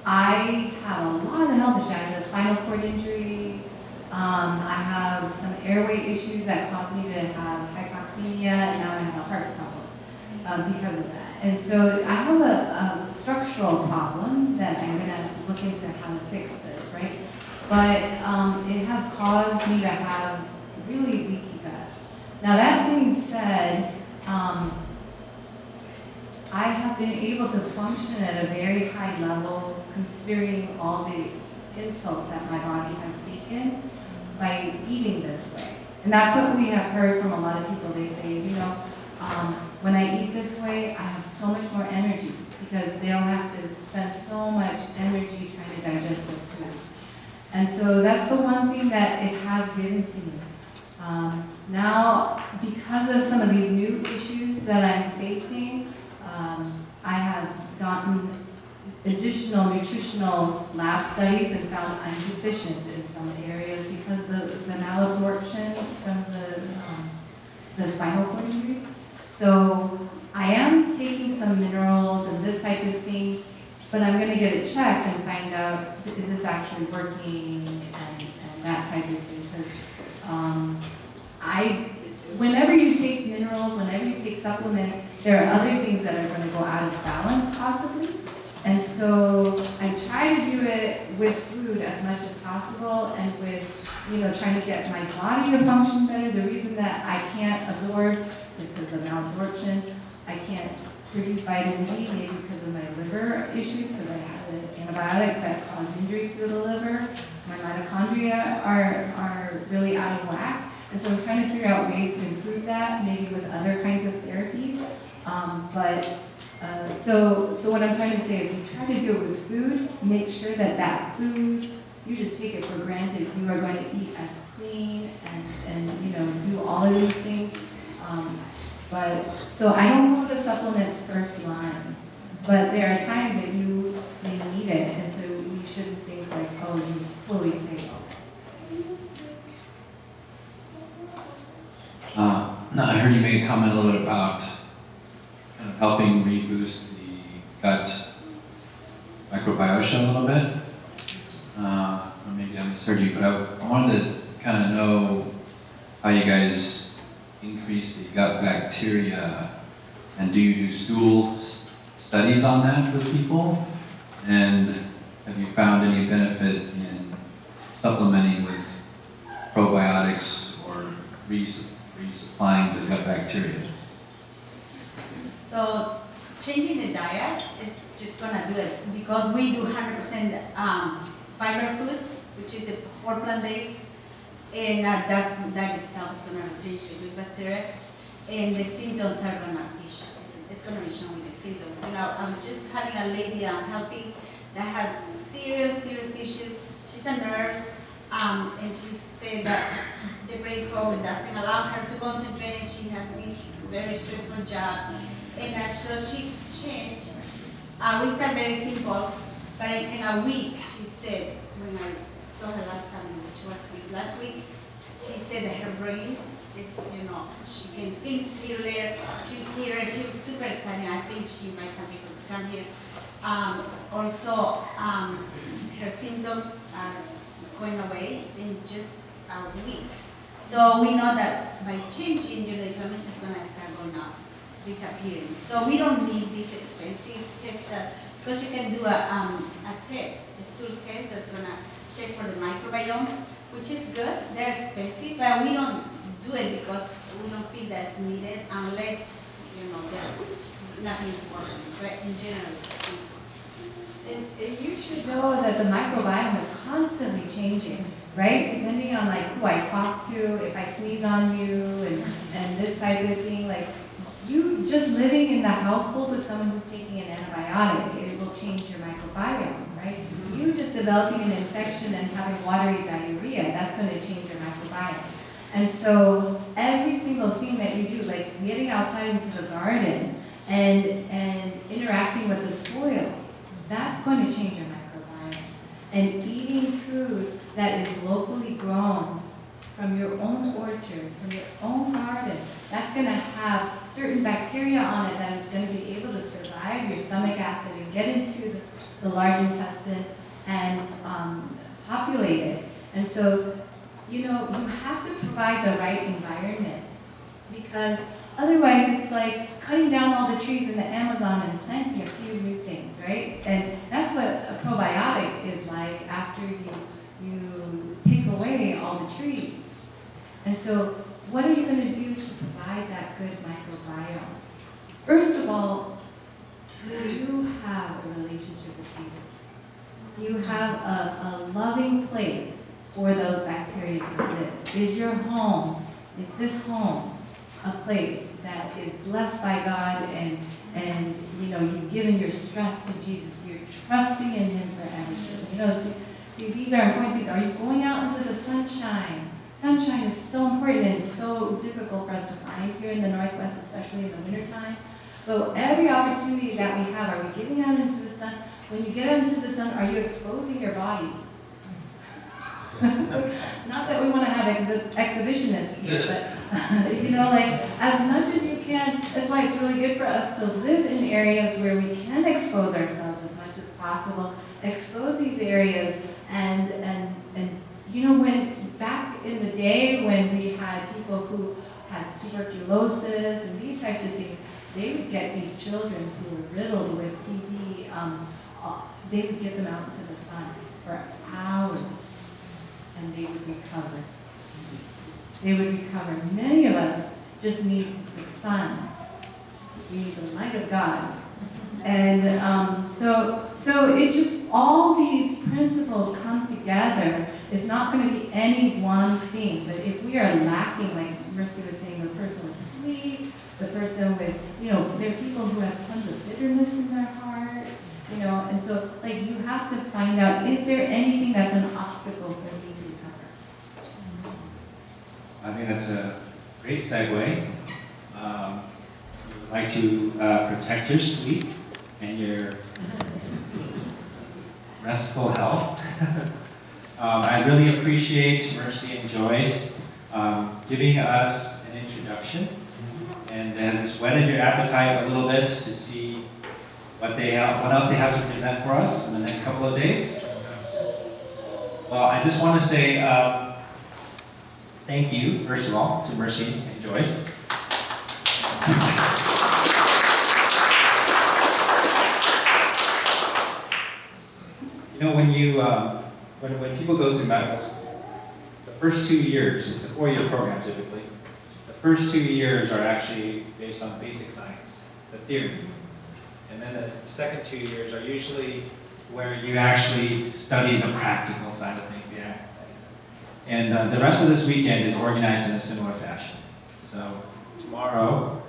I have a lot of health issues. I had a spinal cord injury. I have some airway issues that caused me to have hypoxemia, and now I have a heart problem because of that. And so I have a structural problem that I'm going to look into how to fix this, right? But it has caused me to have really leaky gut. Now that being said, I have been able to function at a very high level considering all the insults that my body has taken by eating this way. And that's what we have heard from a lot of people. They say, you know, when I eat this way, I have so much more energy because they don't have to spend so much energy trying to digest the food. And so that's the one thing that it has given to me. Now, because of some of these new issues that I'm facing, I have gotten additional nutritional lab studies and found I'm deficient in some areas because the malabsorption from the spinal cord injury. So I am taking some minerals and this type of thing, but I'm going to get it checked and find out, is this actually working and that type of thing. Because whenever you take minerals, whenever you take supplements, there are other things that are going to go out of balance possibly. And so I try to do it with food as much as possible and with, you know, trying to get my body to function better. The reason that I can't absorb is because of malabsorption. I can't produce vitamin D, maybe because of my liver issues, because I had an antibiotic that caused injury to the liver. My mitochondria are really out of whack. And so I'm trying to figure out ways to improve that, maybe with other kinds of therapies. So what I'm trying to say is you try to do it with food, make sure that that food, you just take it for granted. You are going to eat as clean and you know, do all of these things. So I don't go to supplements first line, but there are times that you may need it, and so you shouldn't think like, oh, you fully failed. I heard you make a comment a little bit about kind of helping reboost the gut microbiota a little bit. Or maybe I misheard you, but I wanted to kind of know how you guys increase the gut bacteria, and do you do stool studies on that with people? And have you found any benefit in supplementing with probiotics or resupplying the gut bacteria? So changing the diet is just gonna do it because we do 100% fiber foods, which is a whole plant-based, and that itself is gonna reduce the good bacteria, and the symptoms are gonna be shown. It's gonna be shown with the symptoms. You know, I was just having a lady I'm helping that had serious issues. She's a nurse, and she said that the brain fog doesn't allow her to concentrate. She has this very stressful job. And so she changed. We start very simple, but in a week, she said, when I saw her last time, which was this last week, she said that her brain is, you know, she can think clearer. She was super excited. I think she invited some people to come here. Also, her symptoms are going away in just a week. So we know that by changing, the inflammation is going to start going up, disappearing. So we don't need this expensive test because you can do a test, a stool test that's going to check for the microbiome, which is good. They're expensive, but we don't do it because we don't feel that's needed unless, you know, nothing's working. But in general, it's working. And you should know that the microbiome is constantly changing, right? Depending on like who I talk to, if I sneeze on you, and this type of thing, like you just living in the household with someone who's taking an antibiotic, it will change your microbiome, right? You just developing an infection and having watery diarrhea, that's going to change your microbiome. And so every single thing that you do, like getting outside into the garden and interacting with the soil, that's going to change your microbiome. and eating food that is locally grown from your own orchard, from your own garden, that's going to have certain bacteria on it that is going to be able to survive your stomach acid and get into the large intestine and populate it. And so, you know, you have to provide the right environment, because otherwise it's like cutting down all the trees in the Amazon and planting a few new things, right? And that's what a probiotic is like after you take away all the trees. And so what are you going to do to provide that good microbiome? First of all, you have a relationship with Jesus. You have a loving place for those bacteria to live. Is your home, is this home a place that is blessed by God, and you know, you've given your stress to Jesus, you're trusting in Him for everything. You know, see, these are important things. Are you going out into the sunshine? Sunshine is so important, and it's so difficult for us to find here in the Northwest, especially in the wintertime. But every opportunity that we have, are we getting out into the sun? When you get out into the sun, are you exposing your body? Not that we want to have exhibitionists here, but you know, like as much as you can. That's why it's really good for us to live in areas where we can expose ourselves as much as possible. Expose these areas, and you know, when back in the day when we had people who had tuberculosis and these types of things, they would get these children who were riddled with TB. They would get them out into the sun for hours, and they would recover. They would recover. Many of us just need the sun. We need the light of God. And so it's just all these principles come together. It's not going to be any one thing. But if we are lacking, like Mercy was saying, the person with sleep, the person with, you know, there are people who have tons of bitterness in their heart, you know, and so like you have to find out, is there anything that's an obstacle for me to recover? I think that's a great segue. You'd like to protect your sleep and your restful health. I really appreciate Mercy and Joyce giving us an introduction, and has this whetted your appetite a little bit to see what else they have to present for us in the next couple of days. Well, I just want to say thank you, first of all, to Mercy and Joyce. You know, when people go through medical school, the first 2 years, it's a 4-year program typically, the first 2 years are actually based on basic science, the theory. And then the second 2 years are usually where you actually study the practical side of things. Yeah. And the rest of this weekend is organized in a similar fashion. So tomorrow,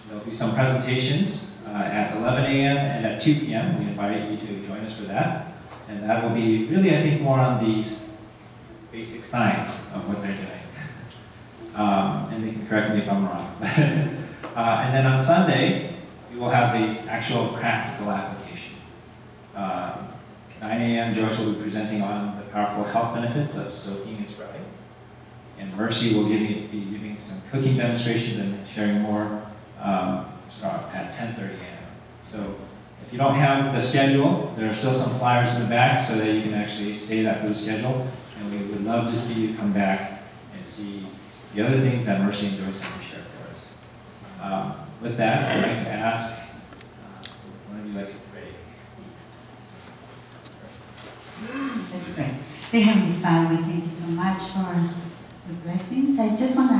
there'll be some presentations at 11 a.m. and at 2 p.m. We invite you to join us for that. And that will be really, I think, more on the basic science of what they're doing. And they can correct me if I'm wrong. And then on Sunday, we will have the actual practical application. 9 a.m., Joyce will be presenting on the powerful health benefits of soaking and scrubbing. And Mercy will be giving some cooking demonstrations and sharing more at 10:30 a.m. So if you don't have the schedule, there are still some flyers in the back so that you can actually save that for the schedule. And we would love to see you come back and see the other things that Mercy and Joyce have to share for us. With that, I'd like to ask, one of you like to pray? That's great. Dear Heavenly Father, we thank you so much for the blessings. I just want to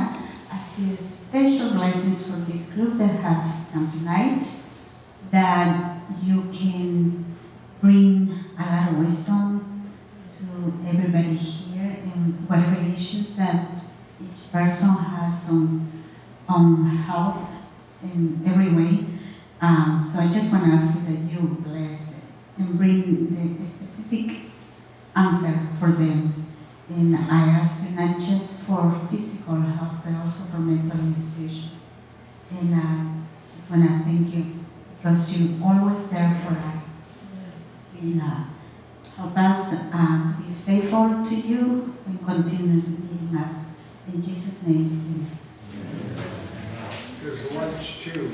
ask you special blessings for this group that has come tonight, that you can bring a lot of wisdom to everybody here and whatever issues that each person has on health in every way. So I just want to ask you that you bless it and bring the specific answer for them. And I ask you not just for physical health, but also for mental and spiritual. And I just want to thank you because you're always there for us. And Help us to be faithful to you and continue leading us. In Jesus' name, amen. There's lunch too.